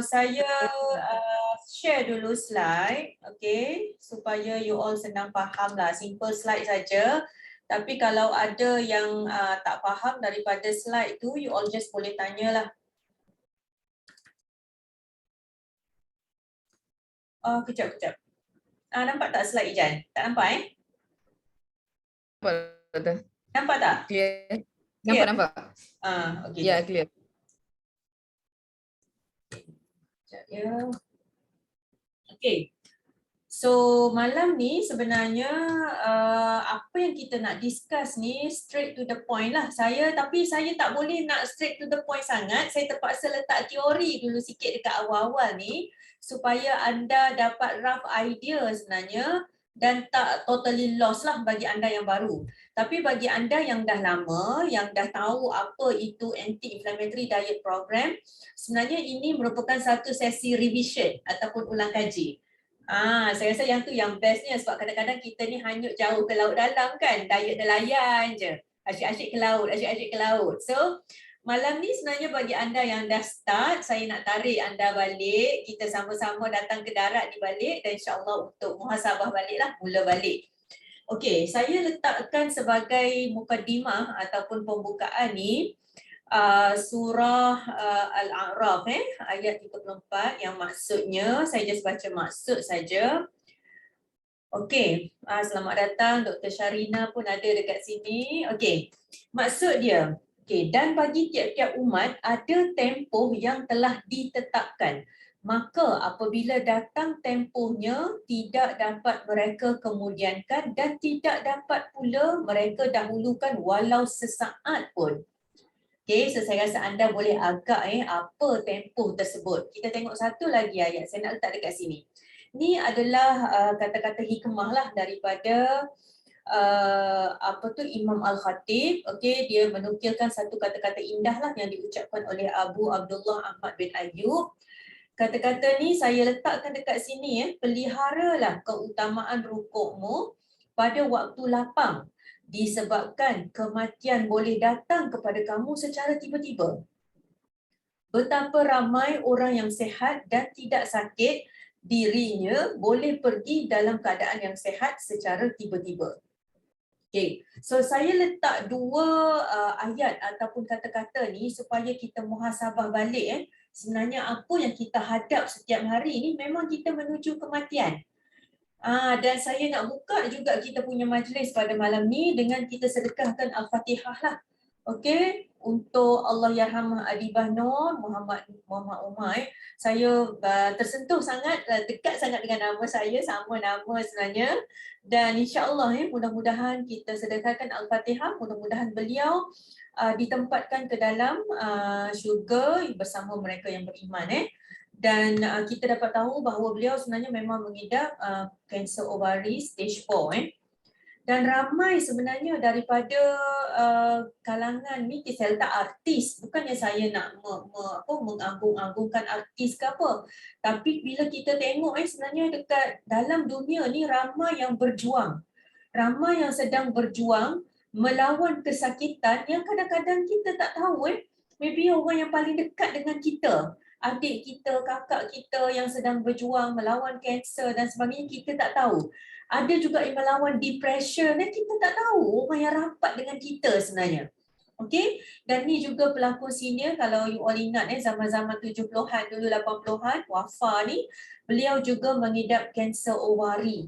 saya share dulu slide, okay, supaya you all senang faham lah. Simple slide saja. Tapi kalau ada yang tak faham daripada slide tu, you all just boleh tanyalah. Kejap. Nampak tak slide Ijan? Tak nampak Nampak tak? Clear. Clear? Nampak. Okay. Ya, clear. Sekejap ya. Okay. So malam ni sebenarnya apa yang kita nak discuss ni straight to the point lah. Tapi saya tak boleh nak straight to the point sangat. Saya terpaksa letak teori dulu sikit dekat awal-awal ni supaya anda dapat rough idea sebenarnya dan tak totally lost lah bagi anda yang baru. Tapi bagi anda yang dah lama, yang dah tahu apa itu anti-inflammatory diet program, sebenarnya ini merupakan satu sesi revision ataupun ulang kaji. Saya rasa yang tu yang bestnya sebab kadang-kadang kita ni hanyut jauh ke laut dalam kan, diet nelayan je, asyik-asyik ke laut. So malam ni sebenarnya bagi anda yang dah start, saya nak tarik anda balik, kita sama-sama datang ke darat di balik dan insyaAllah untuk muhasabah balik lah, mula balik. Okey, saya letakkan sebagai mukadimah ataupun pembukaan ni surah Al-A'raf ayat 34 yang maksudnya, saya just baca maksud saja. Okey, selamat datang Dr. Sharina pun ada dekat sini. Okey, maksud dia, dan bagi tiap-tiap umat ada tempoh yang telah ditetapkan. Maka apabila datang tempohnya, tidak dapat mereka kemudiankan dan tidak dapat pula mereka dahulukan walau sesaat pun. Okay, so saya rasa anda boleh agak apa tempoh tersebut. Kita tengok satu lagi ayat, saya nak letak dekat sini. Ini adalah kata-kata hikmah lah daripada Imam Al-Khatib. Okay, dia menukilkan satu kata-kata indah lah yang diucapkan oleh Abu Abdullah Ahmad bin Ayyub. Kata-kata ni saya letakkan dekat sini, peliharalah keutamaan rukukmu pada waktu lapang, disebabkan kematian boleh datang kepada kamu secara tiba-tiba. Betapa ramai orang yang sihat dan tidak sakit, dirinya boleh pergi dalam keadaan yang sihat secara tiba-tiba. Okay, so saya letak dua ayat ataupun kata-kata ni supaya kita muhasabah balik. Sebenarnya apa yang kita hadap setiap hari ni memang kita menuju kematian. Dan saya nak buka juga kita punya majlis pada malam ni dengan kita sedekahkan Al-Fatihah lah. Okey, untuk Allahyarham Adibah Nur Muhammad Umar. Saya tersentuh sangat, dekat sangat dengan nama saya, sama nama sebenarnya. Dan insya-Allah mudah-mudahan kita sedekahkan Al-Fatihah, mudah-mudahan beliau ditempatkan ke dalam syurga bersama mereka yang beriman. Dan kita dapat tahu bahawa beliau sebenarnya memang mengidap kanser ovari stage 4. Dan ramai sebenarnya daripada kalangan ni, saya letak artis, bukannya saya nak menganggung-anggungkan artis ke apa. Tapi bila kita tengok sebenarnya dekat dalam dunia ni ramai yang berjuang. Ramai yang sedang berjuang melawan kesakitan yang kadang-kadang kita tak tahu maybe orang yang paling dekat dengan kita, adik kita, kakak kita yang sedang berjuang melawan kanser dan sebagainya, kita tak tahu. Ada juga yang melawan depression dan kita tak tahu orang yang rapat dengan kita sebenarnya. Okey, dan ni juga pelakon senior, kalau you all ingat zaman-zaman 70-an dulu 80-an, Wafa ni, beliau juga mengidap kanser ovari.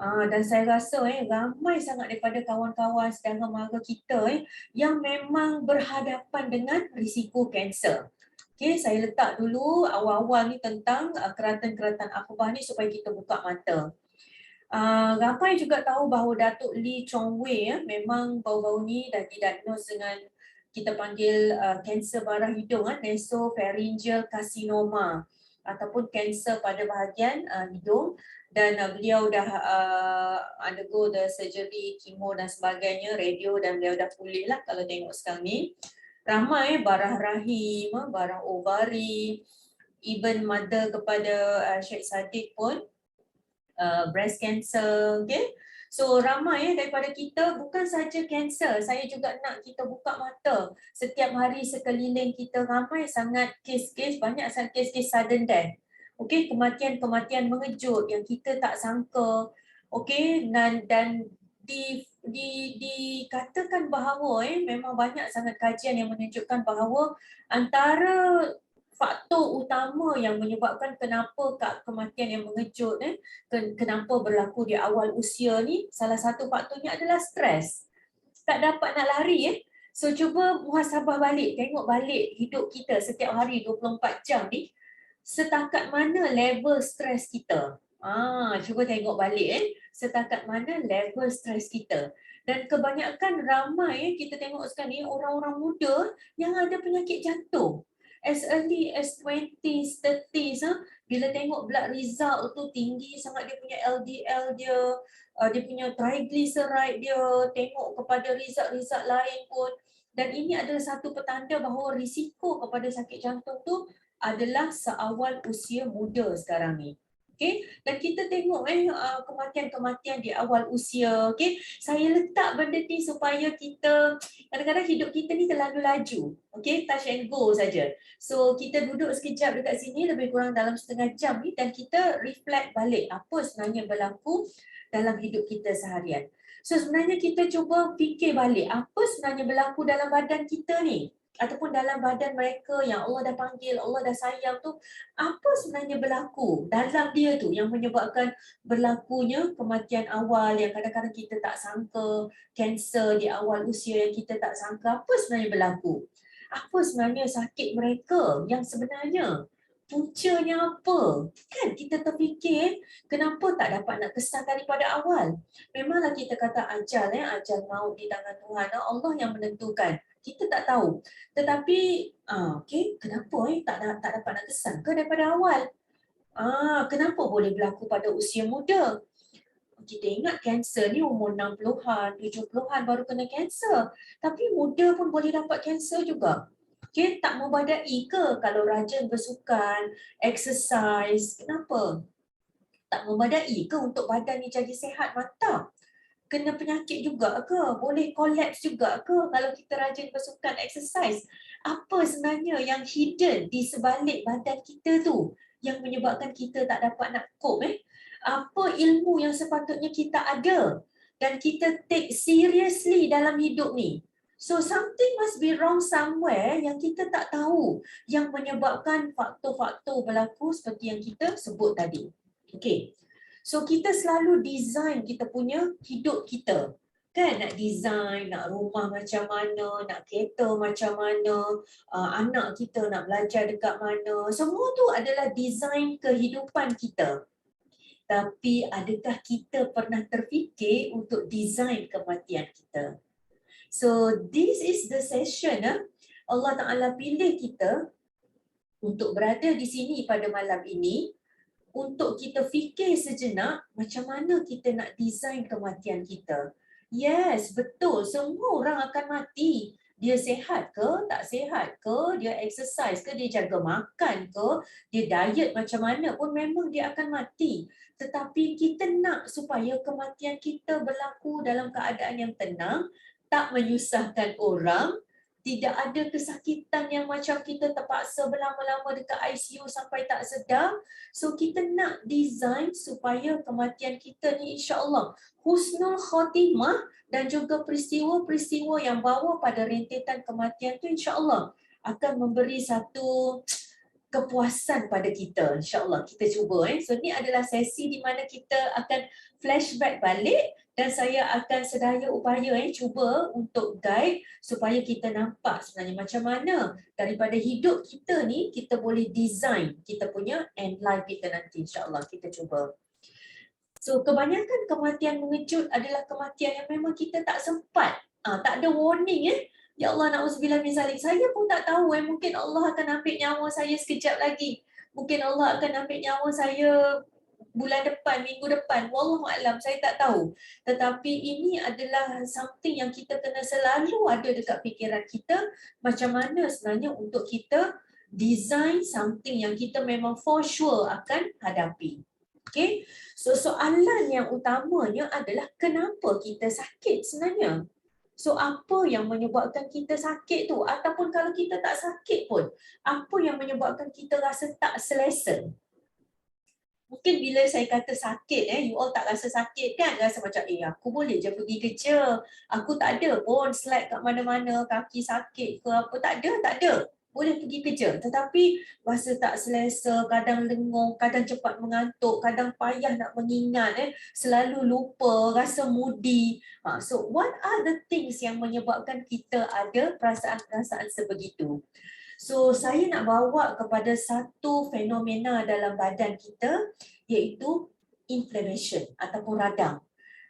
Dan saya rasa ramai sangat daripada kawan-kawan sedangkan mara kita yang memang berhadapan dengan risiko kanser. Okay, saya letak dulu awal-awal ni tentang keratan-keratan akhbar ni supaya kita buka mata. Ramai juga tahu bahawa Datuk Lee Chong Wei memang baru-baru ni dah didiagnose dengan kita panggil kanser bara hidung, nasopharyngeal carcinoma ataupun kanser pada bahagian hidung. Dan beliau dah undergo the surgery, chemo dan sebagainya, radio, dan beliau dah pulih lah kalau tengok sekarang ni. Ramai barah rahim, barah ovari, even mother kepada Sheikh Sadiq pun breast cancer. Okay? So ramai daripada kita bukan saja kanser, saya juga nak kita buka mata. Setiap hari sekeliling kita ramai sangat kes-kes, banyak sangat kes-kes sudden death. Okey, kematian-kematian mengejut yang kita tak sangka. Okey, dan dikatakan bahawa memang banyak sangat kajian yang menunjukkan bahawa antara faktor utama yang menyebabkan kenapa kematian yang mengejut kenapa berlaku di awal usia ni, salah satu faktornya adalah stres. Tak dapat nak lari So cuba muhasabah balik, tengok balik hidup kita setiap hari 24 jam ni, setakat mana level stres kita. Cuba tengok balik setakat mana level stres kita. Dan kebanyakan ramai kita tengok sekarang ni orang-orang muda yang ada penyakit jantung. As early as 20s, 30s, bila tengok blood result tu tinggi sangat, dia punya LDL dia, dia punya triglyceride dia, tengok kepada result-result lain pun. Dan ini adalah satu petanda bahawa risiko kepada sakit jantung tu adalah seawal usia muda sekarang ni. Okay? Dan kita tengok kematian-kematian di awal usia. Okay? Saya letak benda ni supaya kita, kadang-kadang hidup kita ni terlalu laju. Okay? Touch and go saja. So kita duduk sekejap dekat sini lebih kurang dalam setengah jam ni dan kita reflect balik apa sebenarnya berlaku dalam hidup kita seharian. So sebenarnya kita cuba fikir balik apa sebenarnya berlaku dalam badan kita ni, ataupun dalam badan mereka yang Allah dah panggil, Allah dah sayang tu, apa sebenarnya berlaku dalam dia tu yang menyebabkan berlakunya kematian awal yang kadang-kadang kita tak sangka, kanser di awal usia yang kita tak sangka, apa sebenarnya berlaku? Apa sebenarnya sakit mereka yang sebenarnya? Puncanya apa? Kan kita terfikir kenapa tak dapat nak kesan daripada awal? Memanglah kita kata ajal, ajal maut di tangan Tuhan, Allah yang menentukan. Kita tak tahu. Tetapi, kenapa tak dapat nak kesan ke daripada awal? Kenapa boleh berlaku pada usia muda? Kita ingat kanser ni umur 60-an, 70-an baru kena kanser. Tapi muda pun boleh dapat kanser juga. Okay, tak membadai ke kalau rajin bersukan, exercise? Kenapa? Tak membadai ke untuk badan ni jadi sihat mantap? Kena penyakit juga ke? Boleh collapse juga ke kalau kita rajin bersukan, exercise? Apa sebenarnya yang hidden di sebalik badan kita tu yang menyebabkan kita tak dapat nak cope? Apa ilmu yang sepatutnya kita ada dan kita take seriously dalam hidup ni? So something must be wrong somewhere yang kita tak tahu yang menyebabkan faktor-faktor berlaku seperti yang kita sebut tadi. Okay. So kita selalu design kita punya hidup kita. Kan nak design, nak rumah macam mana, nak kereta macam mana, anak kita nak belajar dekat mana. Semua tu adalah design kehidupan kita. Tapi adakah kita pernah terfikir untuk design kematian kita? So this is the session Allah Ta'ala pilih kita untuk berada di sini pada malam ini untuk kita fikir sejenak macam mana kita nak design kematian kita. Yes, betul. Semua orang akan mati. Dia sihat ke, tak sihat ke, dia exercise ke, dia jaga makan ke, dia diet macam mana pun memang dia akan mati. Tetapi kita nak supaya kematian kita berlaku dalam keadaan yang tenang, tak menyusahkan orang, tidak ada kesakitan yang macam kita terpaksa berlama-lama dekat ICU sampai tak sedar. So kita nak design supaya kematian kita ni insya-Allah husnul khatimah dan juga peristiwa-peristiwa yang bawa pada rentetan kematian tu insya-Allah akan memberi satu kepuasan pada kita. InsyaAllah kita cuba. So ni adalah sesi di mana kita akan flashback balik dan saya akan sedaya upaya cuba untuk guide supaya kita nampak sebenarnya macam mana daripada hidup kita ni kita boleh design kita punya end life kita nanti. InsyaAllah kita cuba. So kebanyakan kematian mengejut adalah kematian yang memang kita tak sempat. Tak ada warning Ya Allah, na'udzubillah min zalik. Saya pun tak tahu mungkin Allah akan ambil nyawa saya sekejap lagi. Mungkin Allah akan ambil nyawa saya bulan depan, minggu depan. Wallahualam, saya tak tahu. Tetapi ini adalah something yang kita kena selalu ada dekat fikiran kita. Macam mana sebenarnya untuk kita design something yang kita memang for sure akan hadapi. Okay, so soalan yang utamanya adalah kenapa kita sakit sebenarnya? So apa yang menyebabkan kita sakit tu? Ataupun kalau kita tak sakit pun, apa yang menyebabkan kita rasa tak selesa? Mungkin bila saya kata sakit, you all tak rasa sakit kan? Rasa macam, aku boleh je pergi kerja. Aku tak ada pun slide kat mana-mana, kaki sakit ke apa. Tak ada. Boleh pergi kerja. Tetapi rasa tak selesa, kadang lengung, kadang cepat mengantuk, kadang payah nak mengingat, selalu lupa, rasa moody. So what are the things yang menyebabkan kita ada perasaan-perasaan sebegitu? So, saya nak bawa kepada satu fenomena dalam badan kita iaitu inflammation ataupun radang.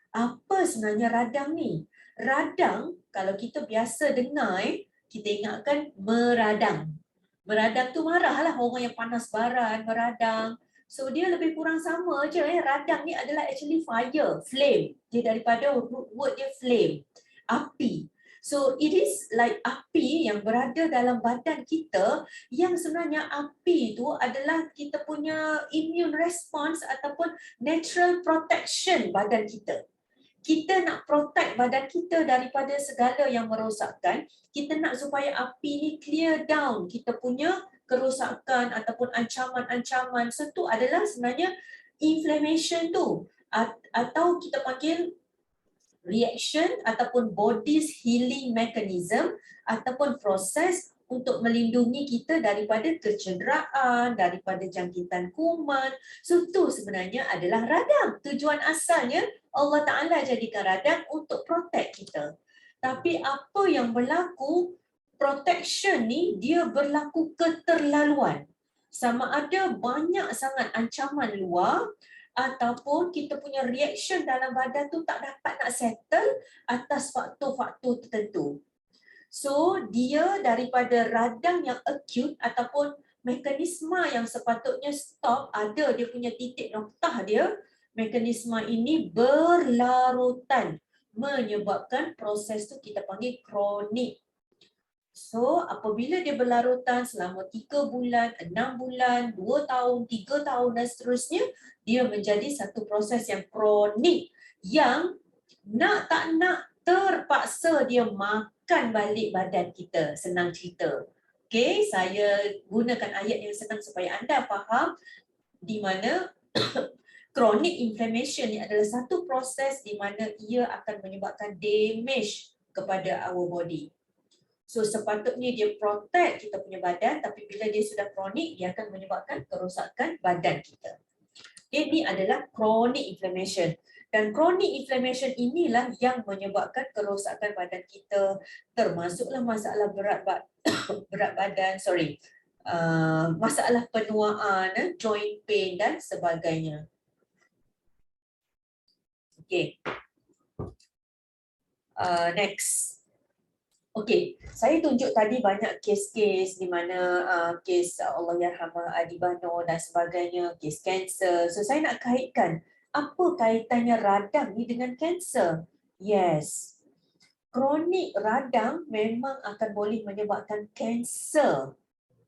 Apa sebenarnya radang ni? Radang, kalau kita biasa dengar, kita ingatkan meradang. Meradang tu marahlah orang yang panas baran, meradang. So, dia lebih kurang sama je. Radang ni adalah actually fire, flame. Dia daripada root word dia flame, api. So it is like api yang berada dalam badan kita, yang sebenarnya api itu adalah kita punya immune response ataupun natural protection badan kita. Kita nak protect badan kita daripada segala yang merosakkan. Kita nak supaya api ni clear down kita punya kerosakan ataupun ancaman-ancaman. So itu adalah sebenarnya inflammation tu. Atau kita panggil reaction ataupun body's healing mechanism ataupun proses untuk melindungi kita daripada kecederaan, daripada jangkitan kuman. So itu sebenarnya adalah radang. Tujuan asalnya Allah Ta'ala jadikan radang untuk protect kita. Tapi apa yang berlaku, protection ni dia berlaku keterlaluan. Sama ada banyak sangat ancaman luar, ataupun kita punya reaction dalam badan tu tak dapat nak settle atas faktor-faktor tertentu. So, dia daripada radang yang acute ataupun mekanisme yang sepatutnya stop, ada dia punya titik noktah dia, mekanisme ini berlarutan menyebabkan proses tu kita panggil kronik. So, apabila dia berlarutan selama 3 bulan, 6 bulan, 2 tahun, 3 tahun dan seterusnya, dia menjadi satu proses yang kronik yang nak tak nak terpaksa dia makan balik badan kita. Senang cerita. Okay, saya gunakan ayat yang senang supaya anda faham di mana chronic inflammation ni adalah satu proses di mana ia akan menyebabkan damage kepada our body. So sepatutnya dia protect kita punya badan, tapi bila dia sudah kronik, dia akan menyebabkan kerosakan badan kita. Ini adalah chronic inflammation. Dan chronic inflammation inilah yang menyebabkan kerosakan badan kita, termasuklah masalah berat badan, masalah penuaan, joint pain dan sebagainya. Okay. Next. Okey, saya tunjuk tadi banyak kes-kes di mana kes Allahyarhamah Adi Bano dan sebagainya, kes kanser. So saya nak kaitkan, apa kaitannya radang ni dengan kanser? Yes, kronik radang memang akan boleh menyebabkan kanser.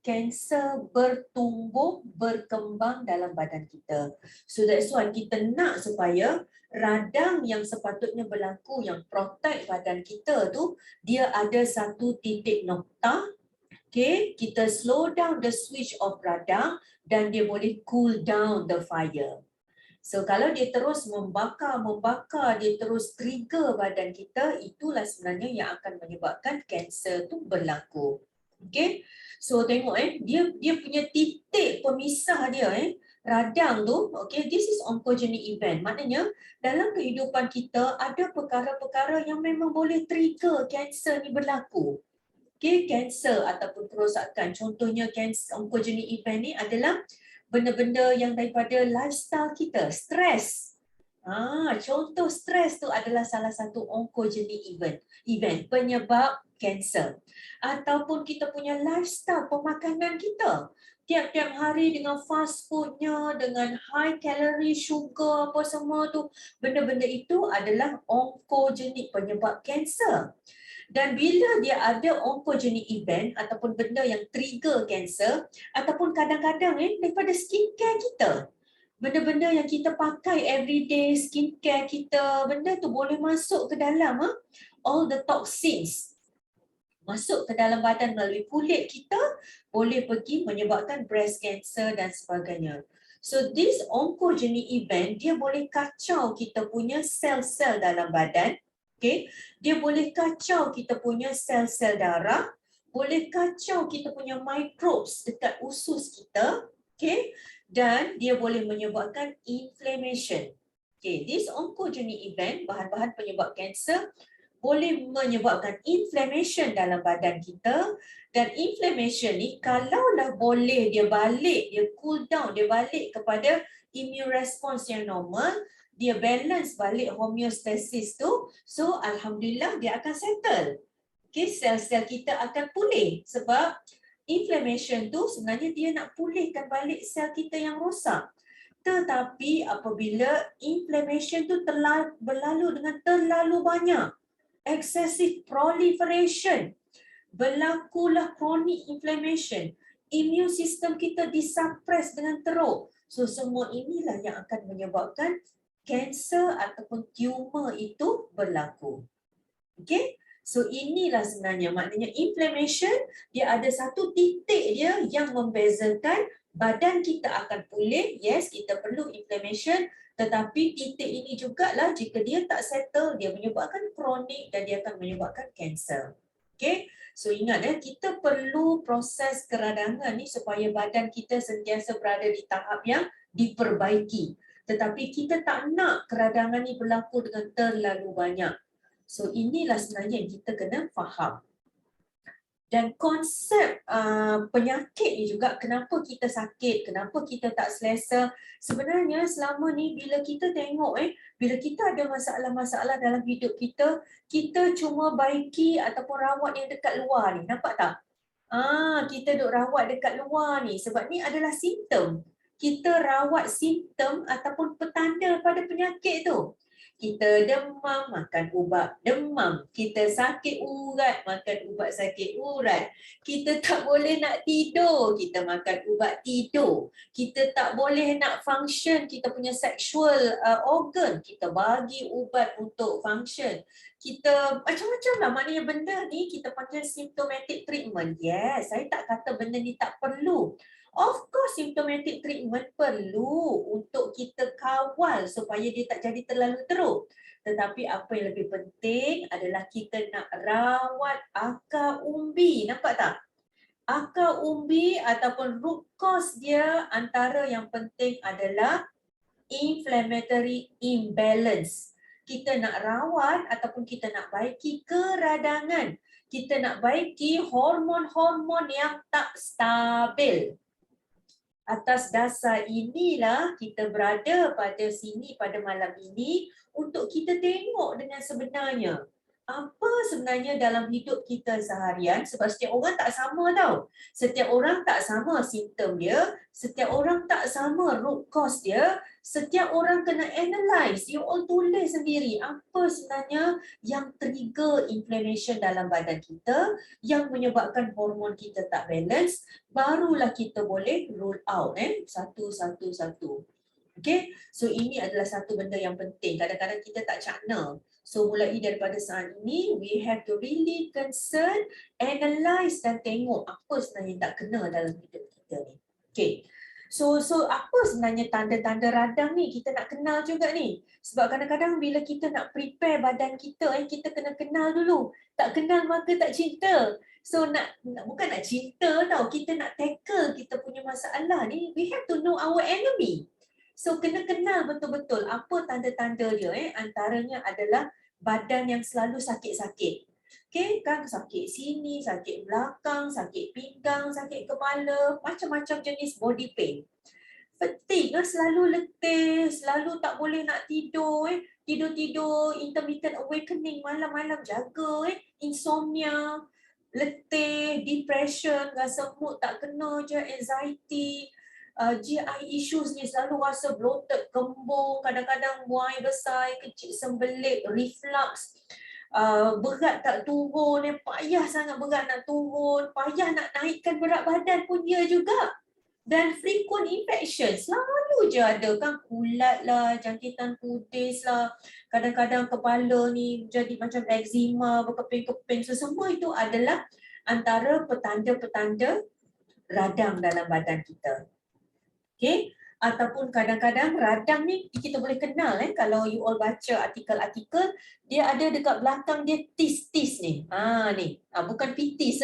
Kanser bertumbuh, berkembang dalam badan kita. So that's why kita nak supaya radang yang sepatutnya berlaku, yang protect badan kita tu, dia ada satu titik noktah. Okay, kita slow down the switch of radang dan dia boleh cool down the fire. So kalau dia terus membakar, dia terus trigger badan kita, itulah sebenarnya yang akan menyebabkan kanser tu berlaku. Okay, so tengok dia punya titik pemisah dia radang tu, okay, this is oncogenic event. Maknanya dalam kehidupan kita ada perkara-perkara yang memang boleh trigger kanser ni berlaku. Okay, kanser ataupun kerosakan. Contohnya kanser oncogenic event ni adalah benda-benda yang daripada lifestyle kita, stres. Contoh stres tu adalah salah satu oncogenic event penyebab kanser. Ataupun kita punya lifestyle pemakanan kita. Tiap-tiap hari dengan fast foodnya, dengan high calorie, sugar, apa semua tu. Benda-benda itu adalah oncogenic penyebab kanser. Dan bila dia ada oncogenic event ataupun benda yang trigger kanser, ataupun kadang-kadang daripada skincare kita. benda-benda yang kita pakai everyday, skincare kita, benda tu boleh masuk ke dalam all the toxins masuk ke dalam badan melalui kulit kita, boleh pergi menyebabkan breast cancer dan sebagainya. So this oncogenic event, dia boleh kacau kita punya sel-sel dalam badan. Okay? Dia boleh kacau kita punya sel-sel darah, boleh kacau kita punya microbes dekat usus kita. Okay? Dan dia boleh menyebabkan inflammation. Okay, this oncogenic event, bahan-bahan penyebab kanser, boleh menyebabkan inflammation dalam badan kita, dan inflammation ni kalaulah boleh dia balik, dia cool down, dia balik kepada immune response yang normal, dia balance balik homeostasis tu, so alhamdulillah dia akan settle. Okay, sel-sel kita akan pulih sebab inflammation tu sebenarnya dia nak pulihkan balik sel kita yang rosak. Tetapi apabila inflammation tu berlalu dengan terlalu banyak, excessive proliferation, berlakulah chronic inflammation, immune system kita disuppress dengan teruk. So semua inilah yang akan menyebabkan kanser ataupun tumor itu berlaku. Okay? So inilah sebenarnya maknanya inflammation, dia ada satu titik dia yang membezakan badan kita akan pulih. Yes, kita perlu inflammation, tetapi titik ini jugalah jika dia tak settle, dia menyebabkan kronik dan dia akan menyebabkan kanser. Okay? So ingat kita perlu proses keradangan ni supaya badan kita sentiasa berada di tahap yang diperbaiki. Tetapi kita tak nak keradangan ni berlaku dengan terlalu banyak. So inilah sebenarnya yang kita kena faham. Dan konsep penyakit ni juga, kenapa kita sakit, kenapa kita tak selesa. Sebenarnya selama ni bila kita tengok bila kita ada masalah-masalah dalam hidup kita, kita cuma baiki ataupun rawat yang dekat luar ni. Nampak tak? Kita duk rawat dekat luar ni sebab ni adalah simptom. Kita rawat simptom ataupun petanda pada penyakit tu. Kita demam, makan ubat demam. Kita sakit urat, makan ubat sakit urat. Kita tak boleh nak tidur, kita makan ubat tidur. Kita tak boleh nak function kita punya sexual organ, kita bagi ubat untuk function. Kita macam-macam lah, maknanya benda ni kita panggil symptomatic treatment. Yes, saya tak kata benda ni tak perlu. Of course, symptomatic treatment perlu untuk kita kawal supaya dia tak jadi terlalu teruk. Tetapi apa yang lebih penting adalah kita nak rawat akar umbi. Nampak tak? Akar umbi ataupun root cause dia, antara yang penting adalah inflammatory imbalance. Kita nak rawat ataupun kita nak baiki keradangan. Kita nak baiki hormon-hormon yang tak stabil. Atas dasar inilah kita berada pada sini pada malam ini untuk kita tengok dengan sebenarnya apa sebenarnya dalam hidup kita seharian, sebab setiap orang tak sama tau. Setiap orang tak sama simptom dia, setiap orang tak sama root cause dia, setiap orang kena analyse. You all tulis sendiri apa sebenarnya yang trigger inflammation dalam badan kita, yang menyebabkan hormon kita tak balance, barulah kita boleh rule out satu-satu. Okay, so ini adalah satu benda yang penting. Kadang-kadang kita tak cakna. So mulai daripada saat ini, we have to really concern, analyse dan tengok apa sebenarnya yang tak kena dalam hidup kita ni. Okay, so apa sebenarnya tanda-tanda radang ni kita nak kenal juga ni. Sebab kadang-kadang bila kita nak prepare badan kita, kita kena kenal dulu. Tak kenal maka tak cinta. So bukan nak cinta tau, kita nak tackle kita punya masalah ni, we have to know our enemy. So kena kenal betul-betul apa tanda-tanda dia. Antaranya adalah badan yang selalu sakit-sakit. Okay, kan sakit sini, sakit belakang, sakit pinggang, sakit kepala, macam-macam jenis body pain. Fatigue, selalu letih, selalu tak boleh nak tidur, tidur-tidur, intermittent awakening, malam-malam jaga, insomnia, letih, depression, rasa mood tak kena je, anxiety, GI issues ni selalu rasa bloated, kembung, kadang-kadang buang air besar, kecil sembelit, reflux, berat tak turun, payah sangat berat nak turun, payah nak naikkan berat badan pun dia juga. Dan frequent infection, selalu je ada kan, kulat lah, jangkitan kudis lah, kadang-kadang kepala ni jadi macam eczema, berkeping-keping. So semua itu adalah antara petanda-petanda radang dalam badan kita. Okay? Ataupun kadang-kadang radang ni kita boleh kenal kalau you all baca artikel-artikel, dia ada dekat belakang dia tis-tis ni. Bukan pitis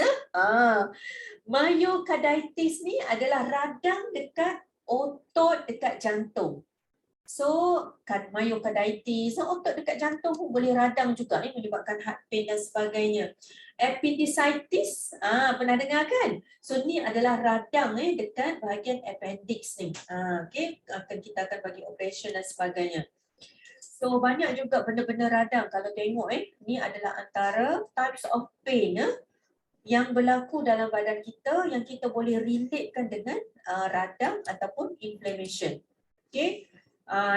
Myocarditis ni adalah radang dekat otot dekat jantung. So, kan myocarditis, otot dekat jantung pun boleh radang juga ni, menyebabkan heart pain dan sebagainya. Appendicitis, pernah dengar kan? So, ni adalah radang dekat bahagian appendix ni. Okay, kita akan bagi operation dan sebagainya. So, banyak juga benda-benda radang. Kalau tengok ni adalah antara types of pain yang berlaku dalam badan kita yang kita boleh relatekan dengan radang ataupun inflammation. Okay,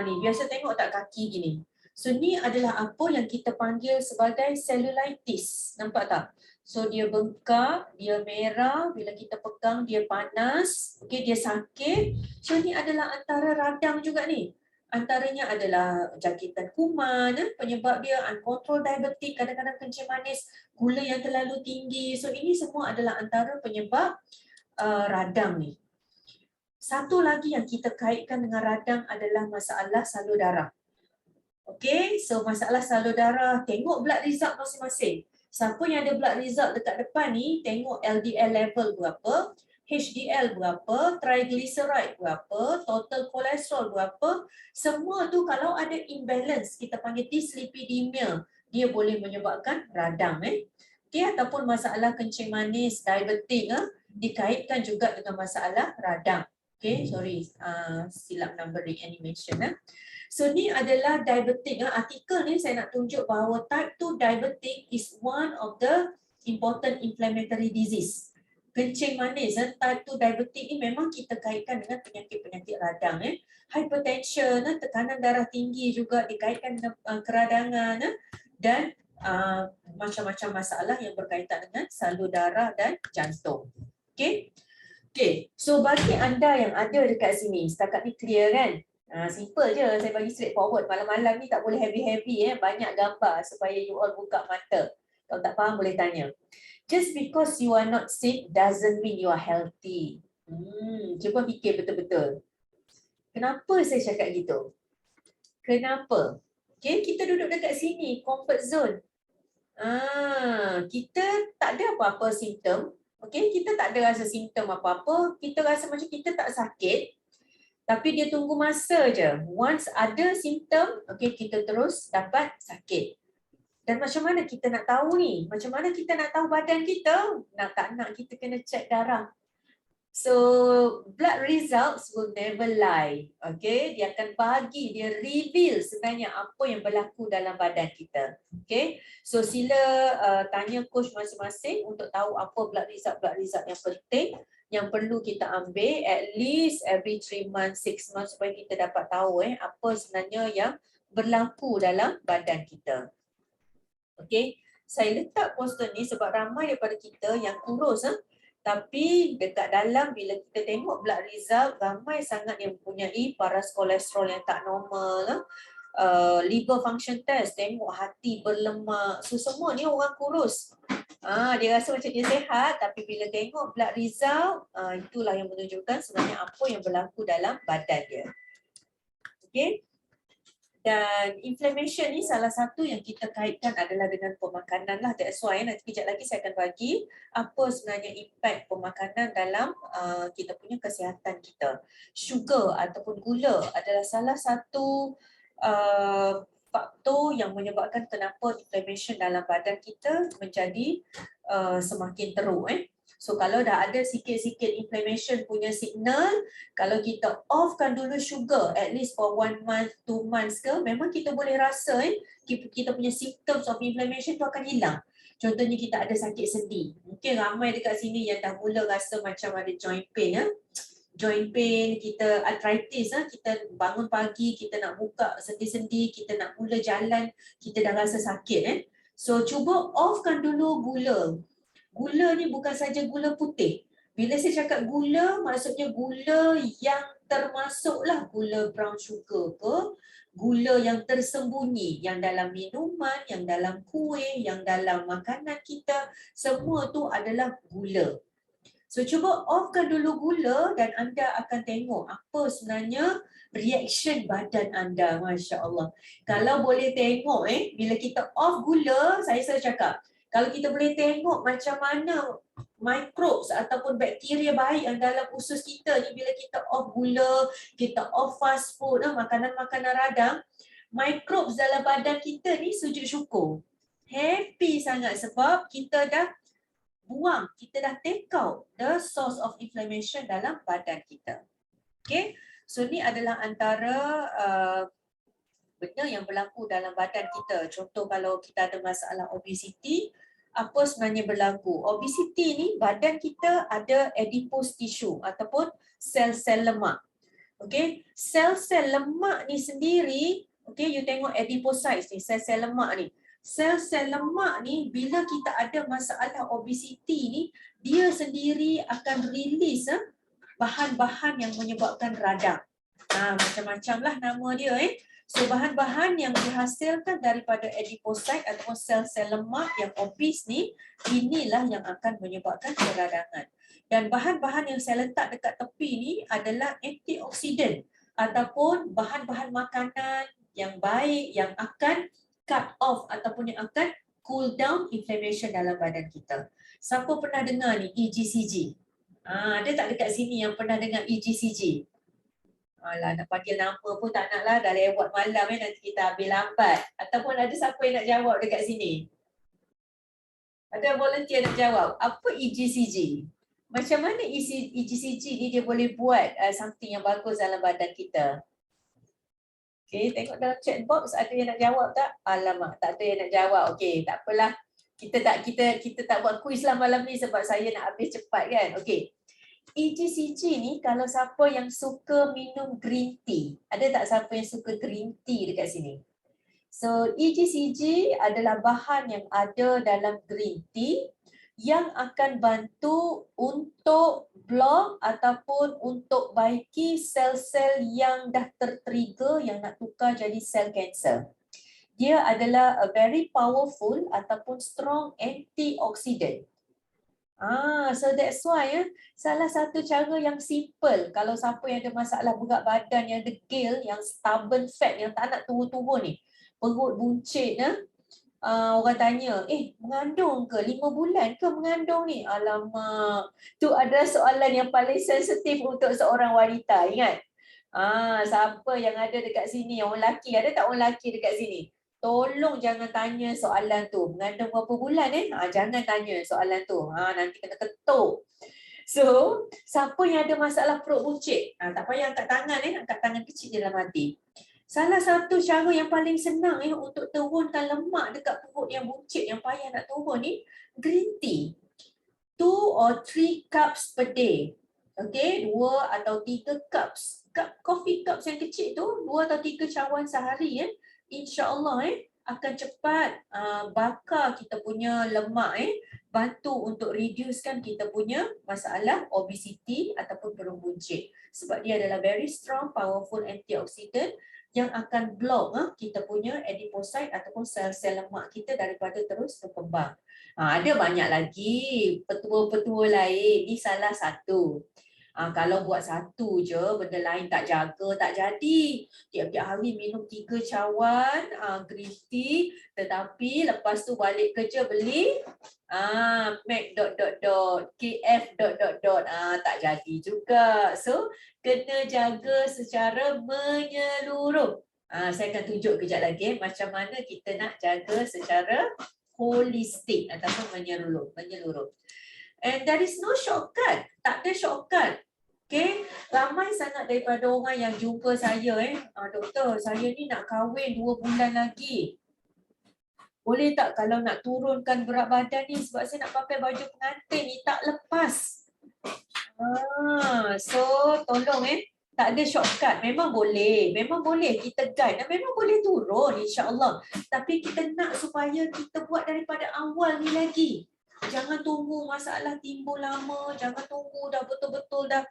ni biasa tengok tak kaki gini. So ni adalah apa yang kita panggil sebagai cellulitis. Nampak tak? So dia bengkak, dia merah, bila kita pegang dia panas, okay, dia sakit. So ni adalah antara radang juga ni. Antaranya adalah jangkitan kuman, penyebab dia uncontrolled diabetic, kadang-kadang kencing manis, gula yang terlalu tinggi. So ini semua adalah antara penyebab radang ni. Satu lagi yang kita kaitkan dengan radang adalah masalah salur darah. Okay, so masalah salur darah, tengok blood result masing-masing. Siapa yang ada blood result dekat depan ni, tengok LDL level berapa, HDL berapa, triglyceride berapa, total kolesterol berapa. Semua tu kalau ada imbalance, kita panggil dyslipidemia, dia boleh menyebabkan radang. Okay, ataupun masalah kencing manis, diabetik, dikaitkan juga dengan masalah radang. Okay, sorry, silap numbering animation. So ni adalah diabetik. Artikel ni saya nak tunjuk bahawa type 2 diabetic is one of the important inflammatory disease. Kencing manis, type 2 diabetic ni memang kita kaitkan dengan penyakit-penyakit radang. Hypertension, tekanan darah tinggi juga dikaitkan dengan keradangan dan macam-macam masalah yang berkaitan dengan salur darah dan jantung. Okay? Okay, so bagi anda yang ada dekat sini, setakat ni clear kan? Simple je, saya bagi straight forward. Malam-malam ni tak boleh heavy-heavy, banyak gambar supaya you all buka mata. Kalau tak faham boleh tanya. Just because you are not sick doesn't mean you are healthy. Cuba fikir betul-betul. Kenapa saya cakap gitu? Kenapa? Okay, kita duduk dekat sini, comfort zone. Kita tak ada apa-apa simptom. Okay, kita tak ada rasa simptom apa-apa. Kita rasa macam kita tak sakit. Tapi dia tunggu masa je. Once ada simptom, okay, kita terus dapat sakit. Dan macam mana kita nak tahu ni? Macam mana kita nak tahu badan kita? Nak tak nak kita kena check darah. So, blood results will never lie. Okay, dia akan bagi, dia reveal sebenarnya apa yang berlaku dalam badan kita. Okay, so sila tanya coach masing-masing untuk tahu apa blood result yang penting yang perlu kita ambil at least every 3 months, 6 months supaya kita dapat tahu apa sebenarnya yang berlaku dalam badan kita. Okay, saya letak poster ni sebab ramai daripada kita yang kurus tapi dekat dalam bila kita tengok blood result, ramai sangat yang mempunyai paras kolesterol yang tak normal, liver function test, tengok hati berlemak. So semua ni orang kurus. Dia rasa macam dia sehat, tapi bila tengok blood result, itulah yang menunjukkan sebenarnya apa yang berlaku dalam badan dia. Okay. Dan inflammation ni salah satu yang kita kaitkan adalah dengan pemakanan lah. That's why nanti kejap lagi saya akan bagi apa sebenarnya impact pemakanan dalam kita punya kesihatan kita. Sugar ataupun gula adalah salah satu faktor yang menyebabkan kenapa inflammation dalam badan kita menjadi semakin teruk. So kalau dah ada sikit-sikit inflammation punya signal, kalau kita offkan dulu sugar at least for 1 month, 2 months ke, memang kita boleh rasa kita punya symptoms of inflammation tu akan hilang. Contohnya kita ada sakit sendi. Mungkin ramai dekat sini yang dah mula rasa macam ada joint pain. Joint pain, kita arthritis, kita bangun pagi, kita nak buka sendi-sendi, kita nak mula jalan, kita dah rasa sakit. So cuba offkan dulu gula. Gula ni bukan saja gula putih. Bila saya cakap gula, maksudnya gula yang termasuklah gula brown sugar ke, gula yang tersembunyi, yang dalam minuman, yang dalam kuih, yang dalam makanan kita, semua tu adalah gula. So cuba offkan dulu gula dan anda akan tengok apa sebenarnya reaction badan anda, Masya Allah. Kalau boleh tengok bila kita off gula, saya selalu cakap, kalau kita boleh tengok macam mana microbes ataupun bakteria baik yang dalam usus kita ni bila kita off gula, kita off fast food, makanan-makanan radang, microbes dalam badan kita ni sujud syukur. Happy sangat sebab kita dah buang, kita dah take out the source of inflammation dalam badan kita. Okay, so ni adalah antara benda yang berlaku dalam badan kita. Contoh kalau kita ada masalah obesity, apa sebenarnya berlaku? Obesity ni badan kita ada adipose tissue ataupun sel-sel lemak. Okay, sel-sel lemak ni sendiri, okay, you tengok adipocytes ni, sel-sel lemak ni. Sel-sel lemak ni bila kita ada masalah obesity ni, dia sendiri akan release bahan-bahan yang menyebabkan radang. Macam-macam lah nama dia. So bahan-bahan yang dihasilkan daripada adipocyte ataupun sel-sel lemak yang obese ni, inilah yang akan menyebabkan keradangan. Dan bahan-bahan yang saya letak dekat tepi ni adalah antioksidan ataupun bahan-bahan makanan yang baik yang akan cut off ataupun yang akan cool down inflammation dalam badan kita. Siapa pernah dengar ni EGCG? Ada tak dekat sini yang pernah dengar EGCG? Alah, nak panggil nama pun tak nak lah, dah lewat malam nanti kita habis lambat. Ataupun ada siapa yang nak jawab dekat sini? Ada volunteer nak jawab. Apa EGCG? Macam mana EGCG ni dia boleh buat something yang bagus dalam badan kita? Okay, tengok dalam chat box ada yang nak jawab tak? Alamak, tak ada yang nak jawab. Okay, tak apalah. Kita tak buat quiz lah malam ni sebab saya nak habis cepat kan. Okay. EGCG ni kalau siapa yang suka minum green tea. Ada tak siapa yang suka green tea dekat sini? So EGCG adalah bahan yang ada dalam green tea yang akan bantu untuk block ataupun untuk baiki sel-sel yang dah tertrigger yang nak tukar jadi sel kanser. Dia adalah a very powerful ataupun strong antioxidant. So that's why salah satu cara yang simple kalau siapa yang ada masalah berat badan, yang degil, yang stubborn fat, yang tak nak turun-turun ni, perut buncit, orang tanya, mengandung ke? 5 bulan ke mengandung ni? Alamak, tu adalah soalan yang paling sensitif untuk seorang wanita, ingat? Siapa yang ada dekat sini, orang lelaki, ada tak orang lelaki dekat sini? Tolong jangan tanya soalan tu, mengandung berapa bulan jangan tanya soalan tu, nanti kena ketuk. So, siapa yang ada masalah perut buncit, tak payah angkat tangan, angkat tangan kecil dalam hati. Salah satu cara yang paling senang untuk turunkan lemak dekat perut yang buncit, yang payah nak turun ni, green tea. 2 or 3 cups per day. Okay, 2 atau 3 cups. Coffee cups yang kecil tu, 2 atau 3 cawan sehari. InsyaAllah akan cepat bakar kita punya lemak. Bantu untuk reducekan kita punya masalah obesity ataupun perut buncit. Sebab dia adalah very strong, powerful antioxidant yang akan block kita punya adipocyte ataupun sel-sel lemak kita daripada terus berkembang. Ada banyak lagi petua-petua lain. Ini salah satu. Kalau buat satu je, benda lain tak jaga, tak jadi. Tiap-tiap hari minum 3 cawan green tea, tetapi lepas tu balik kerja beli Mac ... KF ... tak jadi juga. So, kena jaga secara menyeluruh. Saya akan tunjuk kejap lagi macam mana kita nak jaga secara holistik ataupun menyeluruh. And there is no shortcut. Tak ada shortcut. Okay, ramai sangat daripada orang yang jumpa saya, doktor, saya ni nak kahwin 2 bulan lagi. Boleh tak kalau nak turunkan berat badan ni sebab saya nak pakai baju pengantin ni tak lepas. So tolong tak ada shortcut. Memang boleh kita guide dan memang boleh turun insya-Allah. Tapi kita nak supaya kita buat daripada awal ni lagi. Jangan tunggu masalah timbul lama, jangan tunggu dah betul-betul dah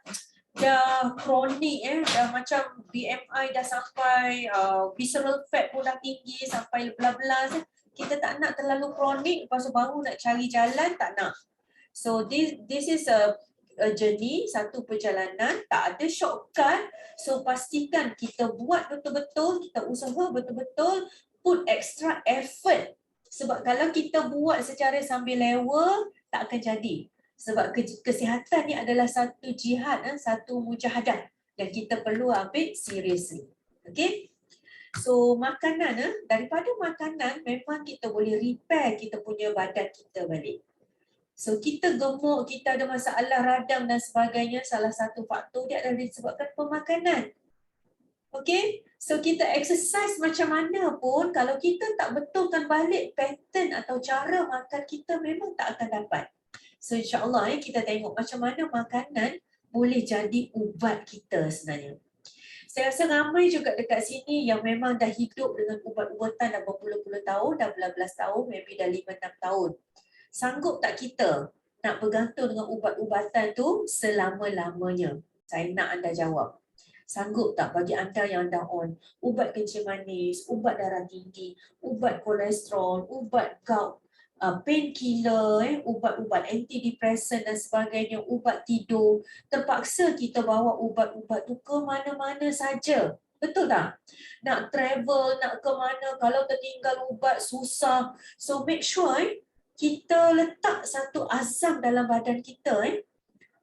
kronik dah macam BMI dah sampai visceral fat pun dah tinggi sampai belas-belas. Kita tak nak terlalu kronik lepas tu baru nak cari jalan, tak nak. So this is a journey, satu perjalanan, tak ada shortcut. So pastikan kita buat betul-betul, kita usaha betul-betul, put extra effort. Sebab kalau kita buat secara sambil lewa, tak akan jadi. Sebab kesihatan ni adalah satu jihad, satu mujahadah yang kita perlu ambil seriously. Okay? So makanan, daripada makanan memang kita boleh repair kita punya badan kita balik. So kita gemuk, kita ada masalah radang dan sebagainya, salah satu faktor dia adalah disebabkan pemakanan. Okay, so kita exercise macam mana pun, kalau kita tak betulkan balik pattern atau cara makan kita, memang tak akan dapat. So insyaAllah kita tengok macam mana makanan boleh jadi ubat kita sebenarnya. Saya rasa ramai juga dekat sini yang memang dah hidup dengan ubat-ubatan dah berpuluh-puluh tahun, dah belas-belas tahun, maybe dah 5-6 tahun. Sanggup tak kita nak bergantung dengan ubat-ubatan tu selama-lamanya? Saya nak anda jawab. Sanggup tak bagi anda yang dah on ubat kencing manis, ubat darah tinggi, ubat kolesterol, ubat gout, painkiller, ubat-ubat antidepresan dan sebagainya, ubat tidur. Terpaksa kita bawa ubat-ubat tu ke mana-mana saja. Betul tak? Nak travel, nak ke mana, kalau tertinggal ubat susah. So make sure kita letak satu azam dalam badan kita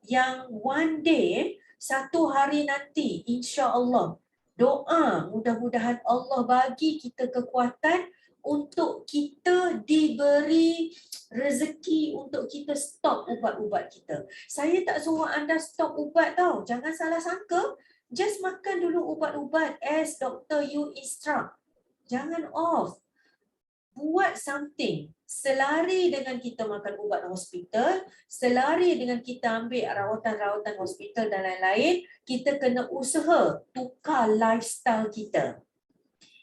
yang one day, satu hari nanti, insya-Allah, doa mudah-mudahan Allah bagi kita kekuatan untuk kita diberi rezeki untuk kita stop ubat-ubat kita. Saya tak suruh anda stop ubat tau. Jangan salah sangka. Just makan dulu ubat-ubat as doktor you instruct. Jangan off. Buat something. Selari dengan kita makan ubat hospital, selari dengan kita ambil rawatan-rawatan hospital dan lain-lain, kita kena usaha tukar lifestyle kita.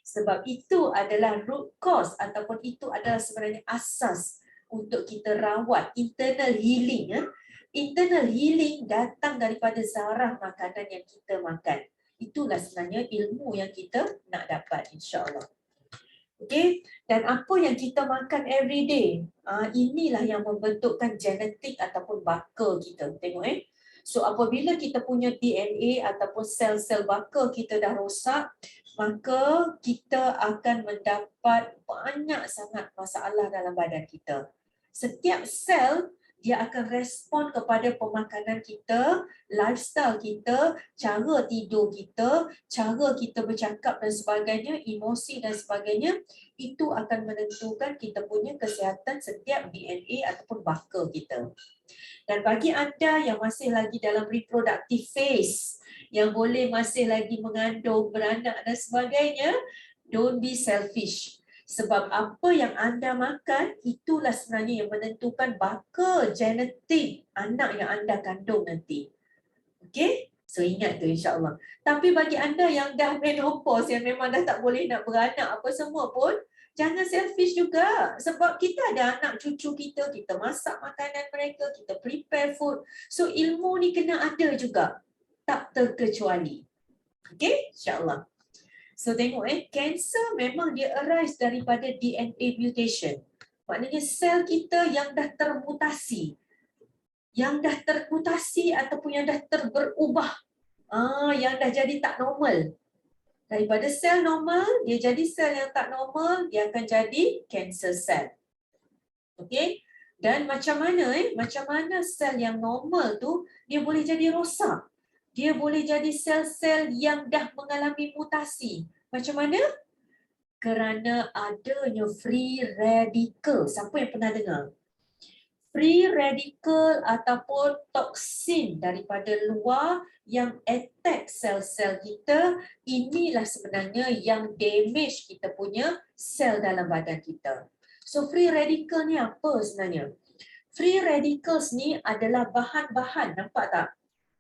Sebab itu adalah root cause ataupun itu adalah sebenarnya asas untuk kita rawat internal healing. Internal healing datang daripada zarah makanan yang kita makan. Itulah sebenarnya ilmu yang kita nak dapat, insya-Allah. Okay, dan apa yang kita makan every day, inilah yang membentukkan genetik ataupun baka kita. Tengok So apabila kita punya DNA ataupun sel-sel baka kita dah rosak, maka kita akan mendapat banyak sangat masalah dalam badan kita. Setiap sel dia akan respon kepada pemakanan kita, lifestyle kita, cara tidur kita, cara kita bercakap dan sebagainya, emosi dan sebagainya. Itu akan menentukan kita punya kesihatan setiap DNA ataupun baka kita. Dan bagi anda yang masih lagi dalam reproductive phase, yang boleh masih lagi mengandung, beranak dan sebagainya, don't be selfish. Sebab apa yang anda makan, itulah sebenarnya yang menentukan baka genetik anak yang anda kandung nanti. Okay? So ingat tu insya-Allah. Tapi bagi anda yang dah menopause, yang memang dah tak boleh nak beranak apa semua pun, jangan selfish juga. Sebab kita ada anak cucu kita, kita masak makanan mereka, kita prepare food. So ilmu ni kena ada juga. Tak terkecuali. Okay? InsyaAllah. So tengok cancer memang dia arise daripada DNA mutation. Maknanya sel kita yang dah termutasi. Yang dah termutasi ataupun yang dah berubah. Yang dah jadi tak normal. Daripada sel normal, dia jadi sel yang tak normal, dia akan jadi cancer cell. Okay? Dan macam mana macam mana sel yang normal tu, dia boleh jadi rosak. Dia boleh jadi sel-sel yang dah mengalami mutasi. Macam mana? Kerana adanya free radical. Siapa yang pernah dengar? Free radical ataupun toksin daripada luar yang attack sel-sel kita, inilah sebenarnya yang damage kita punya sel dalam badan kita. So free radical ni apa sebenarnya? Free radicals ni adalah bahan-bahan, nampak tak?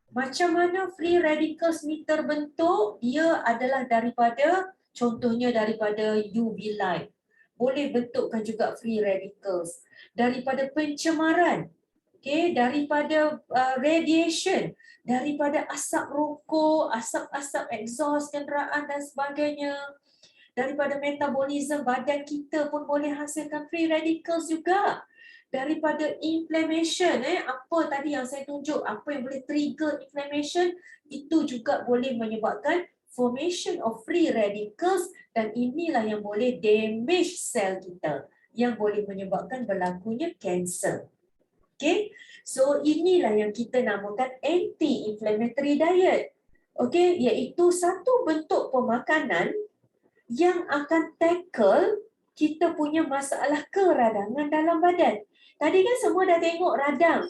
Macam mana free radicals ni terbentuk? Dia adalah daripada, contohnya daripada UV light. Boleh bentukkan juga free radicals. daripada pencemaran, daripada radiation, daripada asap rokok, asap-asap exhaust kenderaan dan sebagainya, daripada metabolisme badan kita pun boleh hasilkan free radicals juga. Daripada inflammation, apa tadi yang saya tunjuk, apa yang boleh trigger inflammation, itu juga boleh menyebabkan formation of free radicals, dan inilah yang boleh damage sel kita, yang boleh menyebabkan berlakunya kanser. Okay, so inilah yang kita namakan anti-inflammatory diet. Okay, iaitu satu bentuk pemakanan yang akan tackle kita punya masalah keradangan dalam badan. Tadi kan semua dah tengok radang.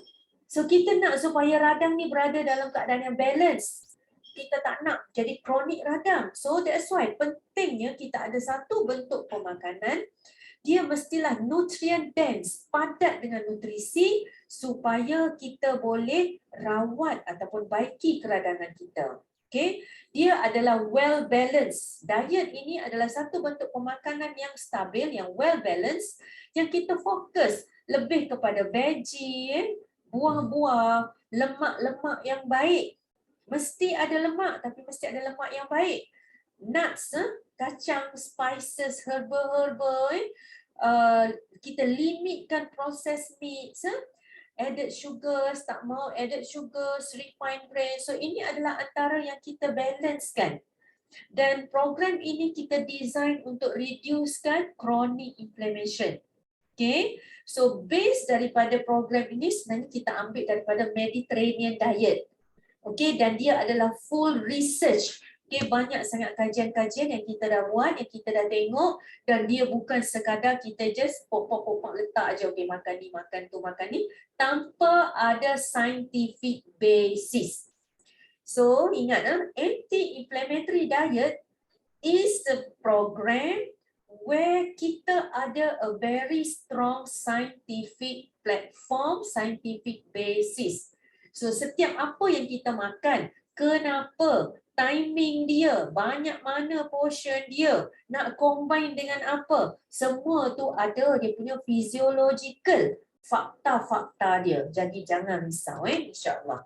So kita nak supaya radang ni berada dalam keadaan yang balance. Kita tak nak jadi kronik radang. So that's why pentingnya kita ada satu bentuk pemakanan. Dia mestilah nutrient dense, padat dengan nutrisi supaya kita boleh rawat ataupun baiki keradangan kita. Okay, dia adalah well balanced. Diet ini adalah satu bentuk pemakanan yang stabil, yang well balanced, yang kita fokus lebih kepada veggie, buah-buah, lemak-lemak yang baik. Mesti ada lemak, tapi mesti ada lemak yang baik. Nuts, kacang, spices, herba-herba, kita limitkan processed meats, added sugar, tak mau added sugar, refined grain. So ini adalah antara yang kita balancekan. Dan program ini kita design untuk reducekan chronic inflammation. Okay, so base daripada program ini sebenarnya kita ambil daripada Mediterranean diet. Okay, dan dia adalah full research. Okay, banyak sangat kajian-kajian yang kita dah buat, yang kita dah tengok, dan dia bukan sekadar kita just pop-pop letak aja, okay, makan ni, makan tu, makan ni, tanpa ada scientific basis. So, ingat, anti-inflammatory diet is the program where kita ada a very strong scientific platform, scientific basis. So, setiap apa yang kita makan, kenapa, timing dia, banyak mana portion dia, nak combine dengan apa, semua tu ada dia punya physiological fakta-fakta dia. Jadi jangan risau, insyaAllah.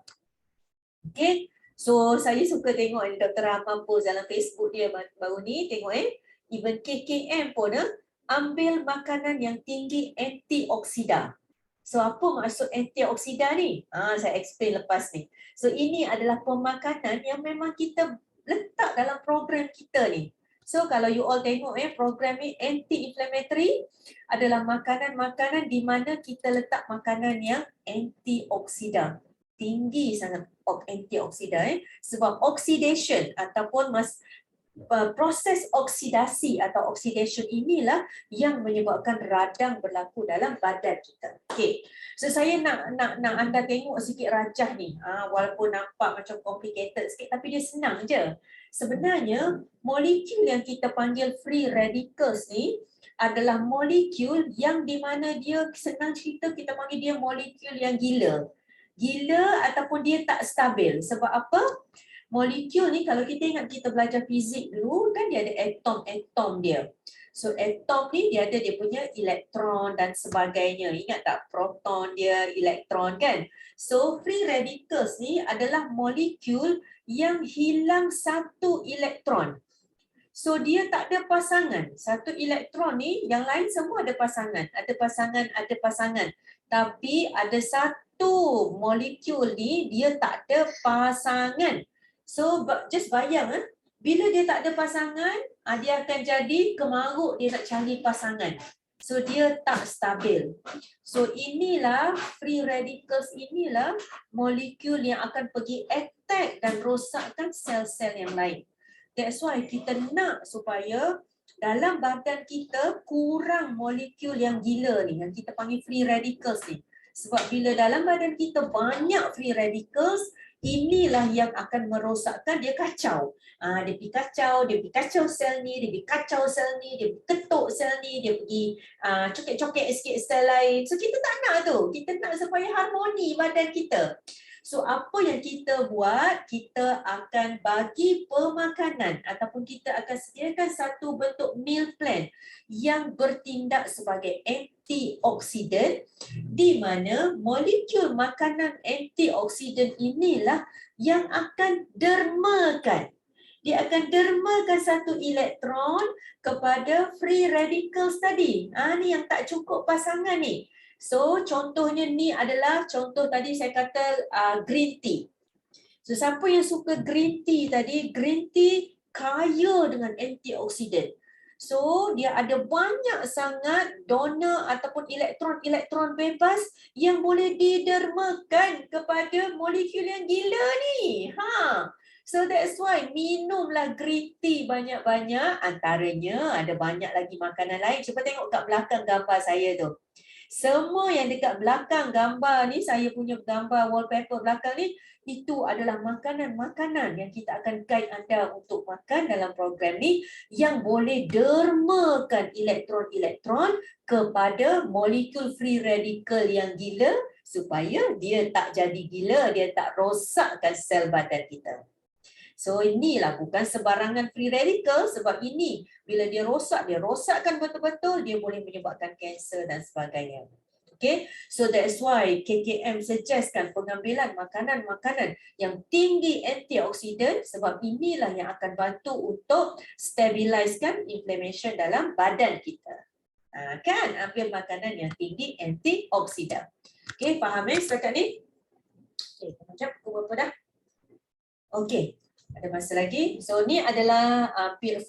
Okay, so saya suka tengok Dr. Rahman post dalam Facebook dia baru ni, tengok even KKM pun ambil makanan yang tinggi antioksida. So apa maksud antioksida ni? Saya explain lepas ni. So ini adalah pemakanan yang memang kita letak dalam program kita ni. So kalau you all tengok program ni anti-inflammatory adalah makanan-makanan di mana kita letak makanan yang antioksida. Tinggi sangat antioksida sebab oxidation ataupun proses oksidasi atau oxidation inilah yang menyebabkan radang berlaku dalam badan kita. Okay, so saya nak anda tengok sikit rajah ni. Walaupun nampak macam complicated sikit, tapi dia senang je. Sebenarnya molekul yang kita panggil free radicals ni adalah molekul yang di mana dia, senang cerita, kita panggil dia molekul yang gila. Gila ataupun dia tak stabil. Sebab apa? Molekul ni kalau kita ingat kita belajar fizik dulu kan dia ada atom-atom dia. So atom ni dia ada dia punya elektron dan sebagainya. Ingat tak proton dia, elektron kan? So free radicals ni adalah molekul yang hilang satu elektron. So dia tak ada pasangan. Satu elektron ni yang lain semua ada pasangan. Ada pasangan, ada pasangan. Tapi ada satu molekul ni dia tak ada pasangan. So just bayang bila dia tak ada pasangan, dia akan jadi kemaruk, dia nak cari pasangan. So dia tak stabil. So inilah free radicals, inilah molekul yang akan pergi attack dan rosakkan sel-sel yang lain. That's why kita nak supaya dalam badan kita kurang molekul yang gila ni, yang kita panggil free radicals ni. Sebab bila dalam badan kita banyak free radicals, inilah yang akan merosakkan, dia kacau. Dia pergi kacau sel ni, dia pergi kacau sel ni, dia ketuk sel ni, dia pergi cokek-cokek sikit sel lain. So kita tak nak tu. Kita nak supaya harmoni badan kita. So apa yang kita buat, kita akan bagi pemakanan ataupun ataupun kita akan sediakan satu bentuk meal plan yang bertindak sebagai antioksidan, di mana molekul makanan antioksidan inilah yang akan dermakan. Dia akan dermakan satu elektron kepada free radicals tadi. Ni yang tak cukup pasangan ni. So contohnya ni adalah contoh tadi saya kata green tea. So siapa yang suka green tea tadi, green tea kaya dengan antioksidan. So dia ada banyak sangat donor ataupun elektron-elektron bebas yang boleh didermakan kepada molekul yang gila ni. So that's why minumlah green tea banyak-banyak. Antaranya ada banyak lagi makanan lain. Cuba tengok kat belakang gambar saya tu. Semua yang dekat belakang gambar ni, saya punya gambar wallpaper belakang ni, itu adalah makanan-makanan yang kita akan guide anda untuk makan dalam program ni yang boleh dermakan elektron-elektron kepada molekul free radical yang gila supaya dia tak jadi gila, dia tak rosakkan sel badan kita. So inilah bukan sebarangan free radical, sebab ini bila dia rosakkan betul-betul, dia boleh menyebabkan kanser dan sebagainya. Okay, so that's why KKM suggestkan pengambilan makanan-makanan yang tinggi antioksidan, sebab inilah yang akan bantu untuk stabiliskan inflammation dalam badan kita. Kan, ambil makanan yang tinggi antioksidan. Okay, faham setakat ni? Okay, macam pukul berapa dah? Okay. Ada masa lagi. So ni adalah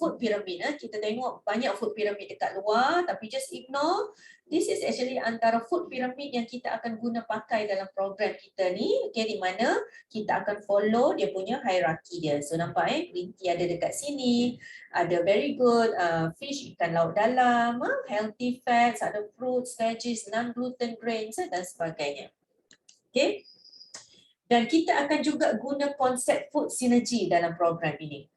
food pyramid. Kita tengok banyak food pyramid dekat luar, tapi just ignore. This is actually antara food pyramid yang kita akan guna pakai dalam program kita ni. Okay, di mana kita akan follow dia punya hierarchy dia. So nampak green tea ada dekat sini. Ada very good fish, ikan laut dalam, healthy fats, ada fruits, veggies, non-gluten grains dan sebagainya. Okay. Dan kita akan juga guna konsep food synergy dalam program ini.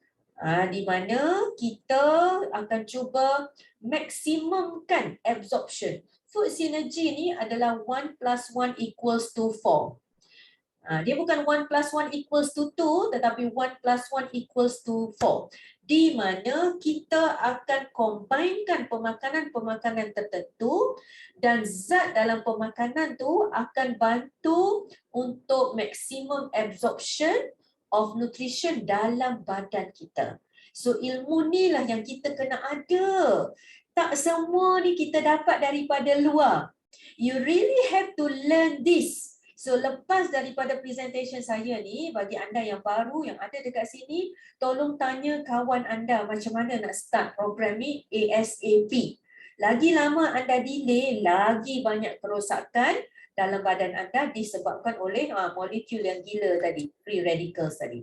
Di mana kita akan cuba maksimumkan absorption. Food synergy ni adalah 1 + 1 = 4. Dia bukan 1 + 1 = 2, tetapi 1 + 1 = 4. Di mana kita akan combinekan pemakanan-pemakanan tertentu dan zat dalam pemakanan tu akan bantu untuk maksimum absorption of nutrition dalam badan kita. So ilmu ni lah yang kita kena ada. Tak semua ni kita dapat daripada luar. You really have to learn this. So lepas daripada presentation saya ni, bagi anda yang baru yang ada dekat sini, tolong tanya kawan anda macam mana nak start program ni ASAP. Lagi lama anda delay, lagi banyak kerosakan dalam badan anda disebabkan oleh molekul yang gila tadi, free radicals tadi.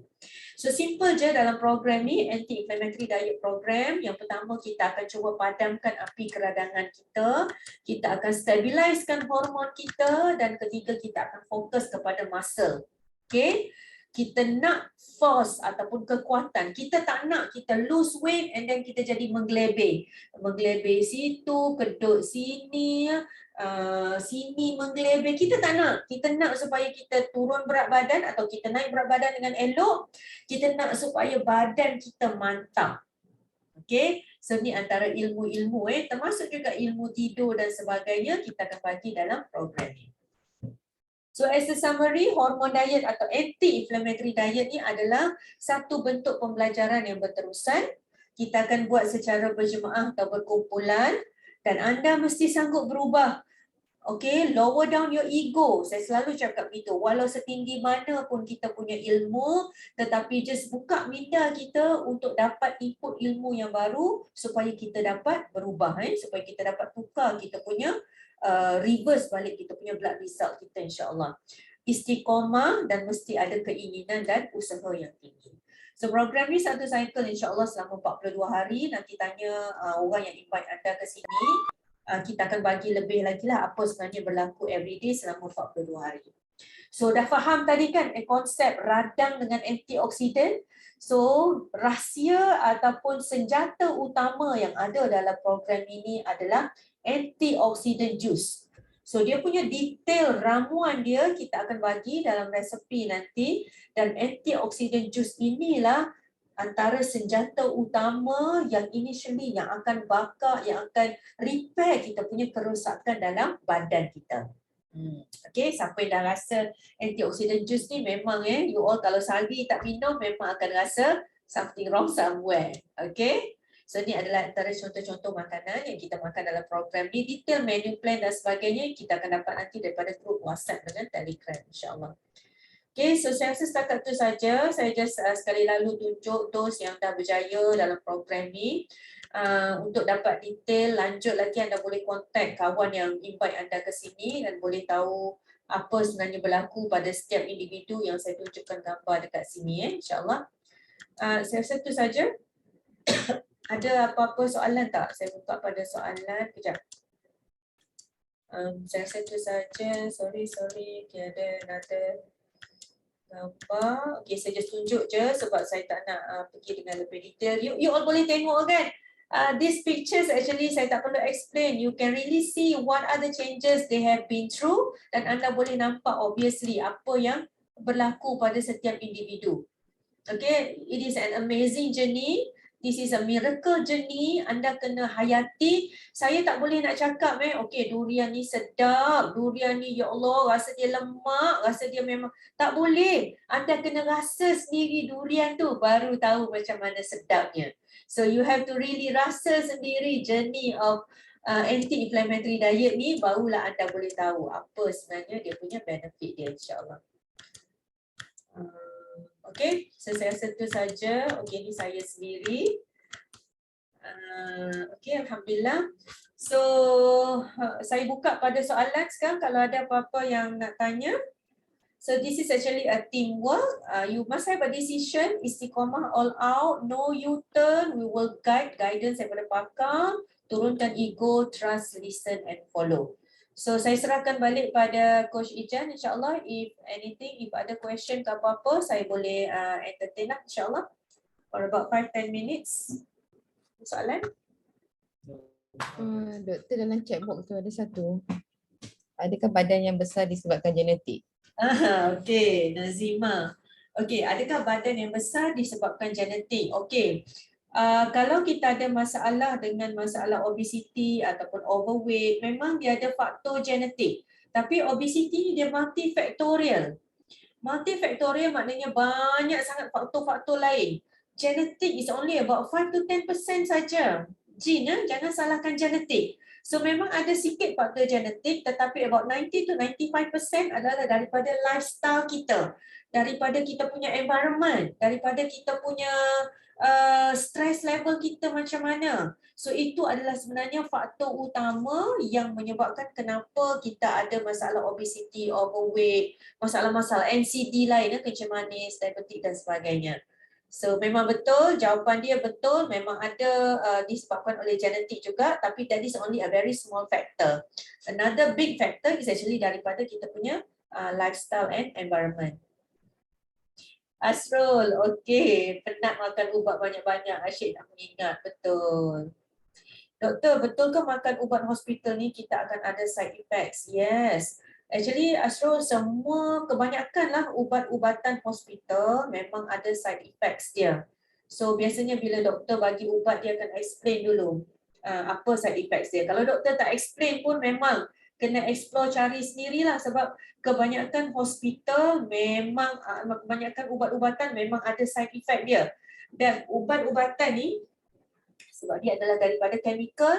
So simple je dalam program ni, anti-inflammatory diet program. Yang pertama kita akan cuba padamkan api keradangan kita. Kita akan stabiliskan hormon kita dan ketiga kita akan fokus kepada muscle. Okay? Kita nak force ataupun kekuatan. Kita tak nak kita lose weight and then kita jadi menggelebih. Menggelebih situ, kedut sini, sini menggelebih. Kita tak nak. Kita nak supaya kita turun berat badan atau kita naik berat badan dengan elok. Kita nak supaya badan kita mantap. Okay, so ni antara ilmu-ilmu termasuk juga ilmu tidur dan sebagainya kita akan bagi dalam program ni. So as a summary, hormon diet atau anti-inflammatory diet ni adalah satu bentuk pembelajaran yang berterusan. Kita akan buat secara berjemaah atau berkumpulan dan anda mesti sanggup berubah. Okay, lower down your ego. Saya selalu cakap begitu. Walau setinggi mana pun kita punya ilmu, tetapi just buka minda kita untuk dapat input ilmu yang baru supaya kita dapat berubah. Supaya kita dapat tukar kita punya reverse balik kita punya blood result kita, insyaAllah. Istiqomah dan mesti ada keinginan dan usaha yang tinggi. So program ni satu cycle insyaAllah selama 42 hari. Nanti tanya orang yang invite anda ke sini. Kita akan bagi lebih lagi lah apa sebenarnya berlaku everyday selama 42 hari. So dah faham tadi kan konsep radang dengan antioksidan. So rahsia ataupun senjata utama yang ada dalam program ini adalah antioksidan juice. So dia punya detail ramuan dia kita akan bagi dalam resepi nanti, dan antioksidan juice inilah antara senjata utama yang initially yang akan bakar, yang akan repair kita punya kerosakan dalam badan kita. Okay, siapa yang dah rasa antioxidant juice ni memang you all kalau sehari tak minum memang akan rasa something wrong somewhere. Okay, so ni adalah antara contoh-contoh makanan yang kita makan dalam program ni. Detail menu plan dan sebagainya kita akan dapat nanti daripada grup WhatsApp dengan Telegram, insyaAllah. Okay, so saya rasa setakat tu saja. Saya just sekali lalu tunjuk dos yang dah berjaya dalam program ni. Untuk dapat detail lanjut lagi, anda boleh kontak kawan yang invite anda ke sini dan boleh tahu apa sebenarnya berlaku pada setiap individu yang saya tunjukkan gambar dekat sini, insyaAllah. Saya rasa itu saja. Ada apa-apa soalan tak? Saya buka pada soalan. Kejap. Saya rasa itu saja. Sorry. Tiada another gambar. Okay, saya just tunjuk je sebab saya tak nak pergi dengan lebih detail. You all boleh tengok kan? These pictures actually saya tak perlu explain. You can really see what are the changes they have been through dan anda boleh nampak obviously apa yang berlaku pada setiap individu. Okay, it is an amazing journey. This is a miracle journey. Anda kena hayati. Saya tak boleh nak cakap okay, durian ni sedap, durian ni ya Allah rasa dia lemak, rasa dia memang tak boleh. Anda kena rasa sendiri durian tu baru tahu macam mana sedapnya. So you have to really rasa sendiri journey of anti-inflammatory diet ni, barulah anda boleh tahu apa sebenarnya dia punya benefit dia, insyaAllah. Okay, so saya rasa itu saja. Okay, ni saya sendiri. Okay, Alhamdulillah. So, saya buka pada soalan sekarang kalau ada apa-apa yang nak tanya. So, this is actually a teamwork. You must have a decision, istiqamah all out, no U-turn. We will guidance daripada pakar, turunkan ego, trust, listen and follow. So, saya serahkan balik pada Coach Ijan, insyaAllah. If anything, if ada question ke apa-apa, saya boleh entertain lah, insyaAllah. For about 5-10 minutes. Soalan? Doktor, dalam chat box tu ada satu. Adakah badan yang besar disebabkan genetik? Okay, Nazima. Okay, adakah badan yang besar disebabkan genetik? Okay. Kalau kita ada masalah dengan masalah obesity ataupun overweight, memang dia ada faktor genetik. Tapi obesity ni dia multifaktorial. Multifaktorial maknanya banyak sangat faktor-faktor lain. Genetik is only about 5 to 10% saja. Gene, jangan salahkan genetik. So memang ada sikit faktor genetik, tetapi about 90 to 95% adalah daripada lifestyle kita. Daripada kita punya environment, daripada kita punya stress level kita macam mana. So itu adalah sebenarnya faktor utama yang menyebabkan kenapa kita ada masalah obesity, overweight, masalah-masalah NCD lain, kencing manis, diabetik dan sebagainya. So memang betul, jawapan dia betul, memang ada disebabkan oleh genetik juga, tapi that is only a very small factor. Another big factor is actually daripada kita punya lifestyle and environment. Asrul, okay, penat makan ubat banyak-banyak, asyik nak mengingat, betul. Doktor, betulkah makan ubat hospital ni kita akan ada side effects? Yes. Actually, Asrul, semua kebanyakan lah ubat-ubatan hospital memang ada side effects dia. So, biasanya bila doktor bagi ubat, dia akan explain dulu apa side effects dia. Kalau doktor tak explain pun memang kena explore cari sendirilah sebab kebanyakan hospital memang, kebanyakan ubat-ubatan memang ada side effect dia. Dan ubat-ubatan ni, sebab dia adalah daripada chemical,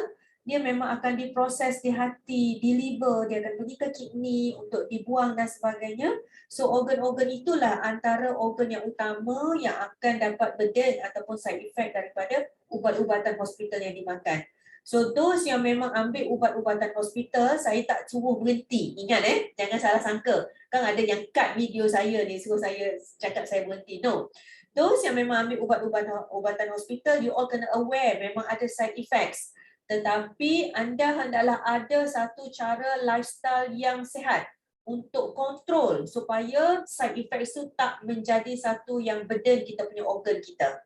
dia memang akan diproses di hati, di liver, dia akan pergi ke kidney untuk dibuang dan sebagainya. So organ-organ itulah antara organ yang utama yang akan dapat burden ataupun side effect daripada ubat-ubatan hospital yang dimakan. So those yang memang ambil ubat-ubatan hospital, saya tak suruh berhenti. Ingat jangan salah sangka. Kan ada yang cut video saya ni, suruh saya cakap saya berhenti. No. Those yang memang ambil ubat-ubatan hospital, you all kena aware memang ada side effects. Tetapi anda hendaklah ada satu cara lifestyle yang sihat untuk kontrol supaya side effects itu tak menjadi satu yang burden kita punya organ kita.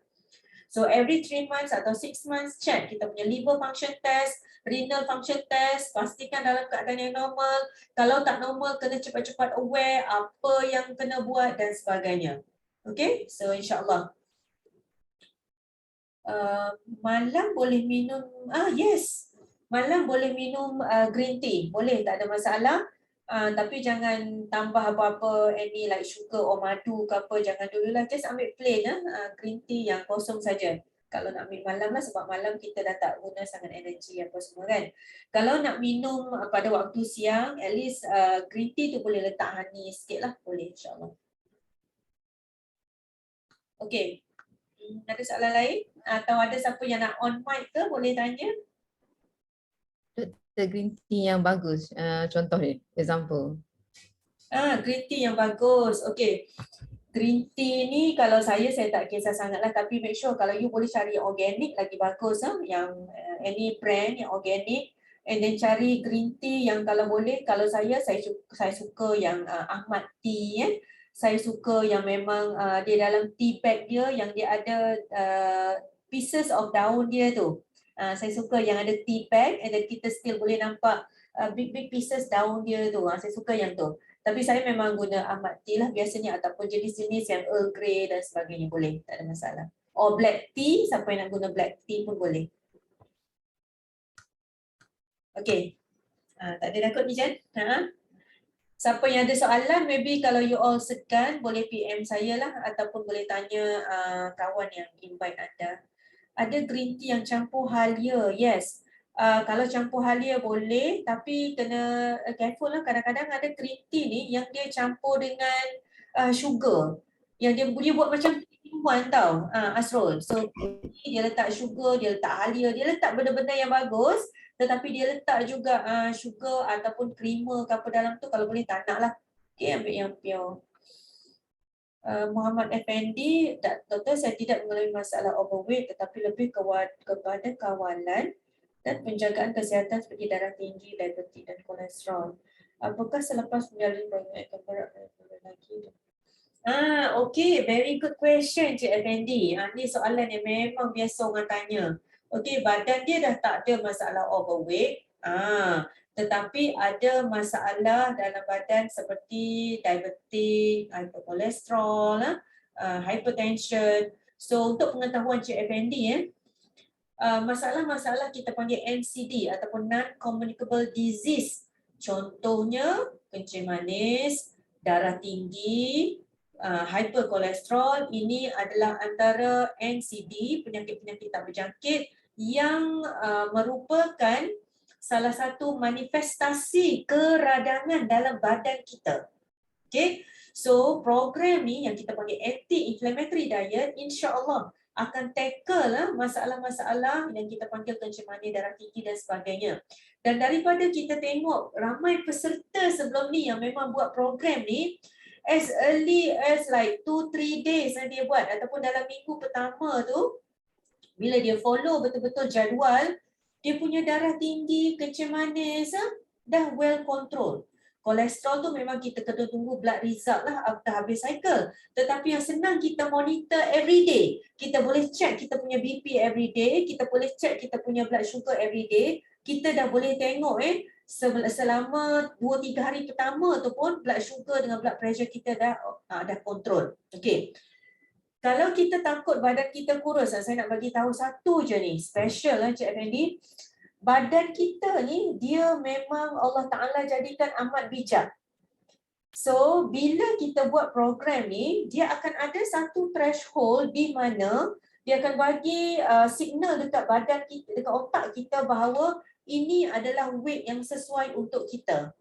So every 3 months atau 6 months check kita punya liver function test, renal function test, pastikan dalam keadaan yang normal. Kalau tak normal, kena cepat-cepat aware apa yang kena buat dan sebagainya. Okay, so insyaAllah. malam boleh minum, yes, malam boleh minum green tea, boleh, tak ada masalah. Tapi jangan tambah apa-apa any like sugar or madu ke apa, jangan dululah, just ambil plain green tea yang kosong saja. Kalau nak ambil malam lah, sebab malam kita dah tak guna sangat energi apa semua kan. Kalau nak minum pada waktu siang, at least green tea tu boleh letak honey sikit lah, boleh insyaAllah. Okay. Ada soalan lain? Atau ada siapa yang nak on mic ke? Boleh tanya. Doktor, green tea yang bagus, contoh ni, example. Green tea yang bagus. Okay. Green tea ni kalau saya tak kisah sangat lah. Tapi make sure kalau you boleh cari organic lagi bagus. Yang any brand yang organic. And then cari green tea yang kalau boleh. Kalau saya suka yang Ahmad Tea. Saya suka yang memang dia dalam tea bag dia yang dia ada pieces of daun dia tu. Saya suka yang ada tea bag and then kita still boleh nampak big pieces daun dia tu. Saya suka yang tu. Tapi saya memang guna Ahmad Tea lah biasanya, ataupun jenis-jenis yang Earl Grey dan sebagainya boleh, tak ada masalah. Or black tea, siapa yang nak guna black tea pun boleh. Okay. Tak ada dah kot ni Jan? Siapa yang ada soalan, maybe kalau you all segan, boleh PM saya lah ataupun boleh tanya kawan yang invite anda. Ada green tea yang campur halia, yes. Kalau campur halia boleh, tapi kena careful lah. Kadang-kadang ada green tea ni yang dia campur dengan sugar. Yang dia buat macam minuman tau, Asrul. So dia letak sugar, dia letak halia, dia letak benda-benda yang bagus. Tetapi dia letak juga sugar ataupun creamer ke apa dalam tu, kalau boleh tak nak lah. Okay, ambil yang pure. Muhammad Effendi, doktor, saya tidak mengalami masalah overweight tetapi lebih kepada kawalan dan penjagaan kesihatan seperti darah tinggi, diabetes dan kolesterol. Apakah selepas menjalani program akan berat lagi? Okay, very good question Cik Effendi. Ni soalan yang memang biasa orang tanya. Okay, badan dia dah tak ada masalah overweight. Tetapi ada masalah dalam badan seperti diabetes, hyperkolesterol, hypertension. So untuk pengetahuan Cik Effendi, masalah-masalah kita panggil NCD ataupun non-communicable disease. Contohnya kencing manis, darah tinggi, hyperkolesterol, ini adalah antara NCD, penyakit-penyakit tak berjangkit yang merupakan salah satu manifestasi keradangan dalam badan kita. Okay, so program ni yang kita panggil anti-inflammatory diet, insya-Allah akan tackle lah masalah-masalah yang kita panggil kencing manis, darah tinggi dan sebagainya. Dan daripada kita tengok ramai peserta sebelum ni yang memang buat program ni, as early as like 2-3 days dia buat, ataupun dalam minggu pertama tu, bila dia follow betul-betul jadual, dia punya darah tinggi, kencing manis dah well control. Kolesterol tu memang kita kena tunggu blood result lah after habis cycle. Tetapi yang senang kita monitor every day. Kita boleh check kita punya BP every day, kita boleh check kita punya blood sugar every day. Kita dah boleh tengok selama 2-3 hari pertama tu pun blood sugar dengan blood pressure kita dah kontrol. Okey. Kalau kita takut badan kita kurus, saya nak bagi tahu satu je ni, special Cik Effendi. Badan kita ni, dia memang Allah Ta'ala jadikan amat bijak. So, bila kita buat program ni, dia akan ada satu threshold di mana dia akan bagi signal dekat badan kita, dekat otak kita bahawa ini adalah weight yang sesuai untuk kita.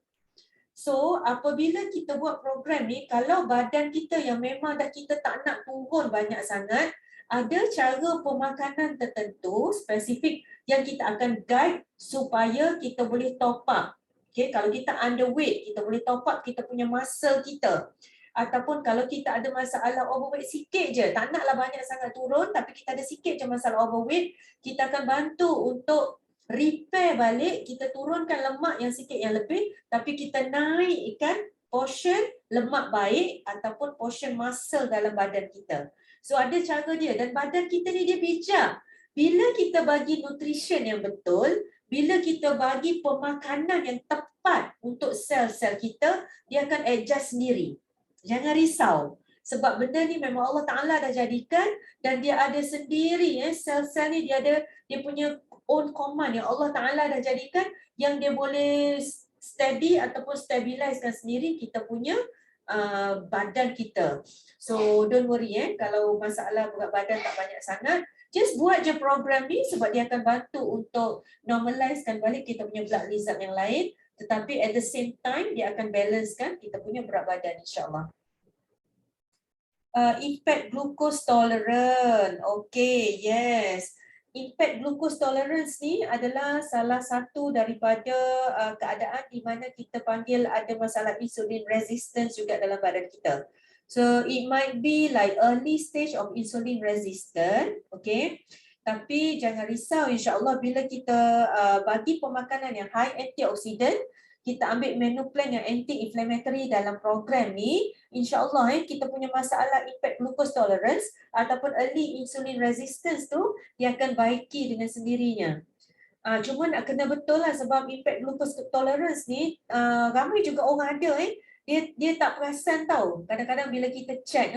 So, apabila kita buat program ni, kalau badan kita yang memang dah kita tak nak turun banyak sangat, ada cara pemakanan tertentu, spesifik yang kita akan guide supaya kita boleh top up. Okay, kalau kita underweight, kita boleh top up kita punya muscle kita. Ataupun kalau kita ada masalah overweight sikit je, tak naklah banyak sangat turun, tapi kita ada sikit je masalah overweight, kita akan bantu untuk repair balik, kita turunkan lemak yang sikit yang lebih, tapi kita naikkan portion lemak baik ataupun portion muscle dalam badan kita. So ada cara dia, dan badan kita ni dia bijak. Bila kita bagi nutrition yang betul, bila kita bagi pemakanan yang tepat untuk sel-sel kita, dia akan adjust sendiri. Jangan risau. Sebab benda ni memang Allah Ta'ala dah jadikan dan dia ada sendiri, sel-sel ni dia punya own command yang Allah Ta'ala dah jadikan yang dia boleh steady ataupun stabilizekan sendiri kita punya badan kita. So don't worry kalau masalah berat badan tak banyak sangat, just buat je program ni sebab dia akan bantu untuk normalizekan balik kita punya blood result yang lain, tetapi at the same time dia akan balancekan kita punya berat badan insyaAllah. Impact glucose tolerance. Okay, yes. Impact glucose tolerance ni adalah salah satu daripada keadaan di mana kita panggil ada masalah insulin resistance juga dalam badan kita. So it might be like early stage of insulin resistant, okay. Tapi jangan risau, insyaAllah bila kita bagi pemakanan yang high antioxidant, kita ambil menu plan yang anti-inflammatory dalam program ni, insyaAllah kita punya masalah impact glucose tolerance ataupun early insulin resistance tu dia akan baiki dengan sendirinya. Cuma nak kena betul lah sebab impact glucose tolerance ni ramai juga orang ada dia tak perasan tau. Kadang-kadang bila kita check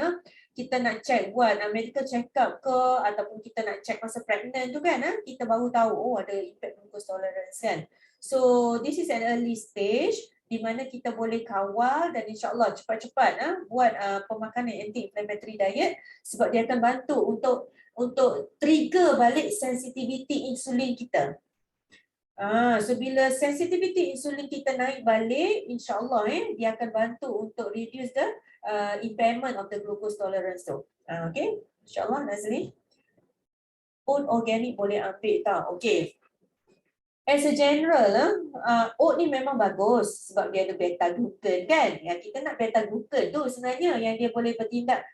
kita nak check buat medical check up ke ataupun kita nak check masa pregnant tu kan kita baru tahu ada impact glucose tolerance kan. So this is an early stage di mana kita boleh kawal dan insyaAllah cepat-cepat buat pemakanan anti-inflammatory diet sebab dia akan bantu untuk trigger balik sensitivity insulin kita. So bila sensitivity insulin kita naik balik, insyaAllah dia akan bantu untuk reduce the impairment of the glucose tolerance tu. Okay, insyaAllah Nazli. Oat organic boleh ambil tak? Okay. As a general, oat ni memang bagus sebab dia ada beta-glucan kan. Yang kita nak beta-glucan tu sebenarnya yang dia boleh bertindak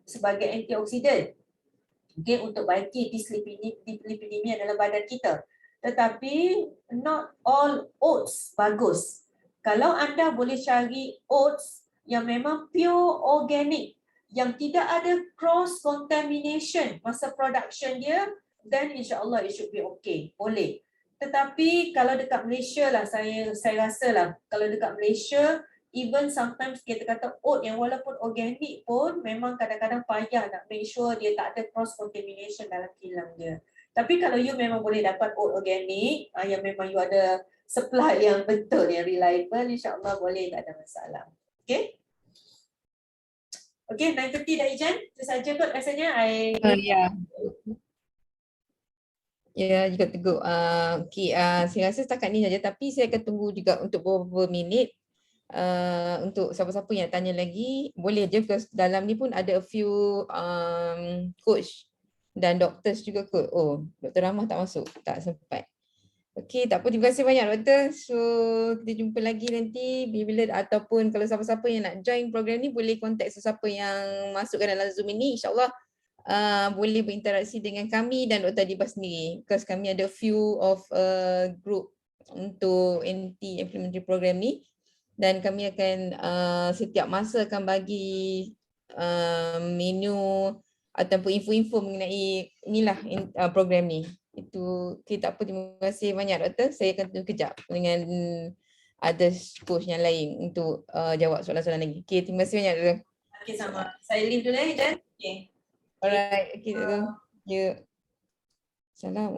sebagai antioksidan. Okay, untuk baiki dislipidemia dalam badan kita. Tetapi not all oats bagus. Kalau anda boleh cari oats yang memang pure organic, yang tidak ada cross contamination masa production dia, then insyaAllah it should be okay. Boleh. Tetapi kalau dekat Malaysia lah, saya rasa lah, kalau dekat Malaysia, even sometimes kita kata oat yang walaupun organik pun memang kadang-kadang payah nak make sure dia tak ada cross contamination dalam kilang dia. Tapi kalau you memang boleh dapat oat organik, yang memang you ada supply yang betul, yang reliable, insyaAllah boleh, tak ada masalah. Okay? Okay, 9:30 dah Ijan? Itu saja kot rasanya. Ya, juga teguh. Okay, saya rasa setakat ni saja tapi saya akan tunggu juga untuk beberapa minit. Untuk siapa-siapa yang tanya lagi, boleh je because dalam ni pun ada a few coach dan doctors juga kot. Oh, Dr. Rahmah tak masuk, tak sempat. Okay, tak apa, terima kasih banyak doktor. So, kita jumpa lagi nanti bila ataupun kalau siapa-siapa yang nak join program ni boleh contact sesiapa yang masukkan dalam Zoom ini. InsyaAllah boleh berinteraksi dengan kami dan Dr. Adibah sendiri because kami ada few of group untuk anti-inflammatory program ni dan kami akan setiap masa akan bagi menu ataupun info-info mengenai inilah program ni. Itu kita apa, terima kasih banyak doktor. Saya akan tunggu kejap dengan ada coach yang lain untuk jawab soalan-soalan lagi. Okay, terima kasih banyak doktor. Okay, sama. Saya leave dulu Ijan. Okay. Alright, okay doktor. Ya. Salam.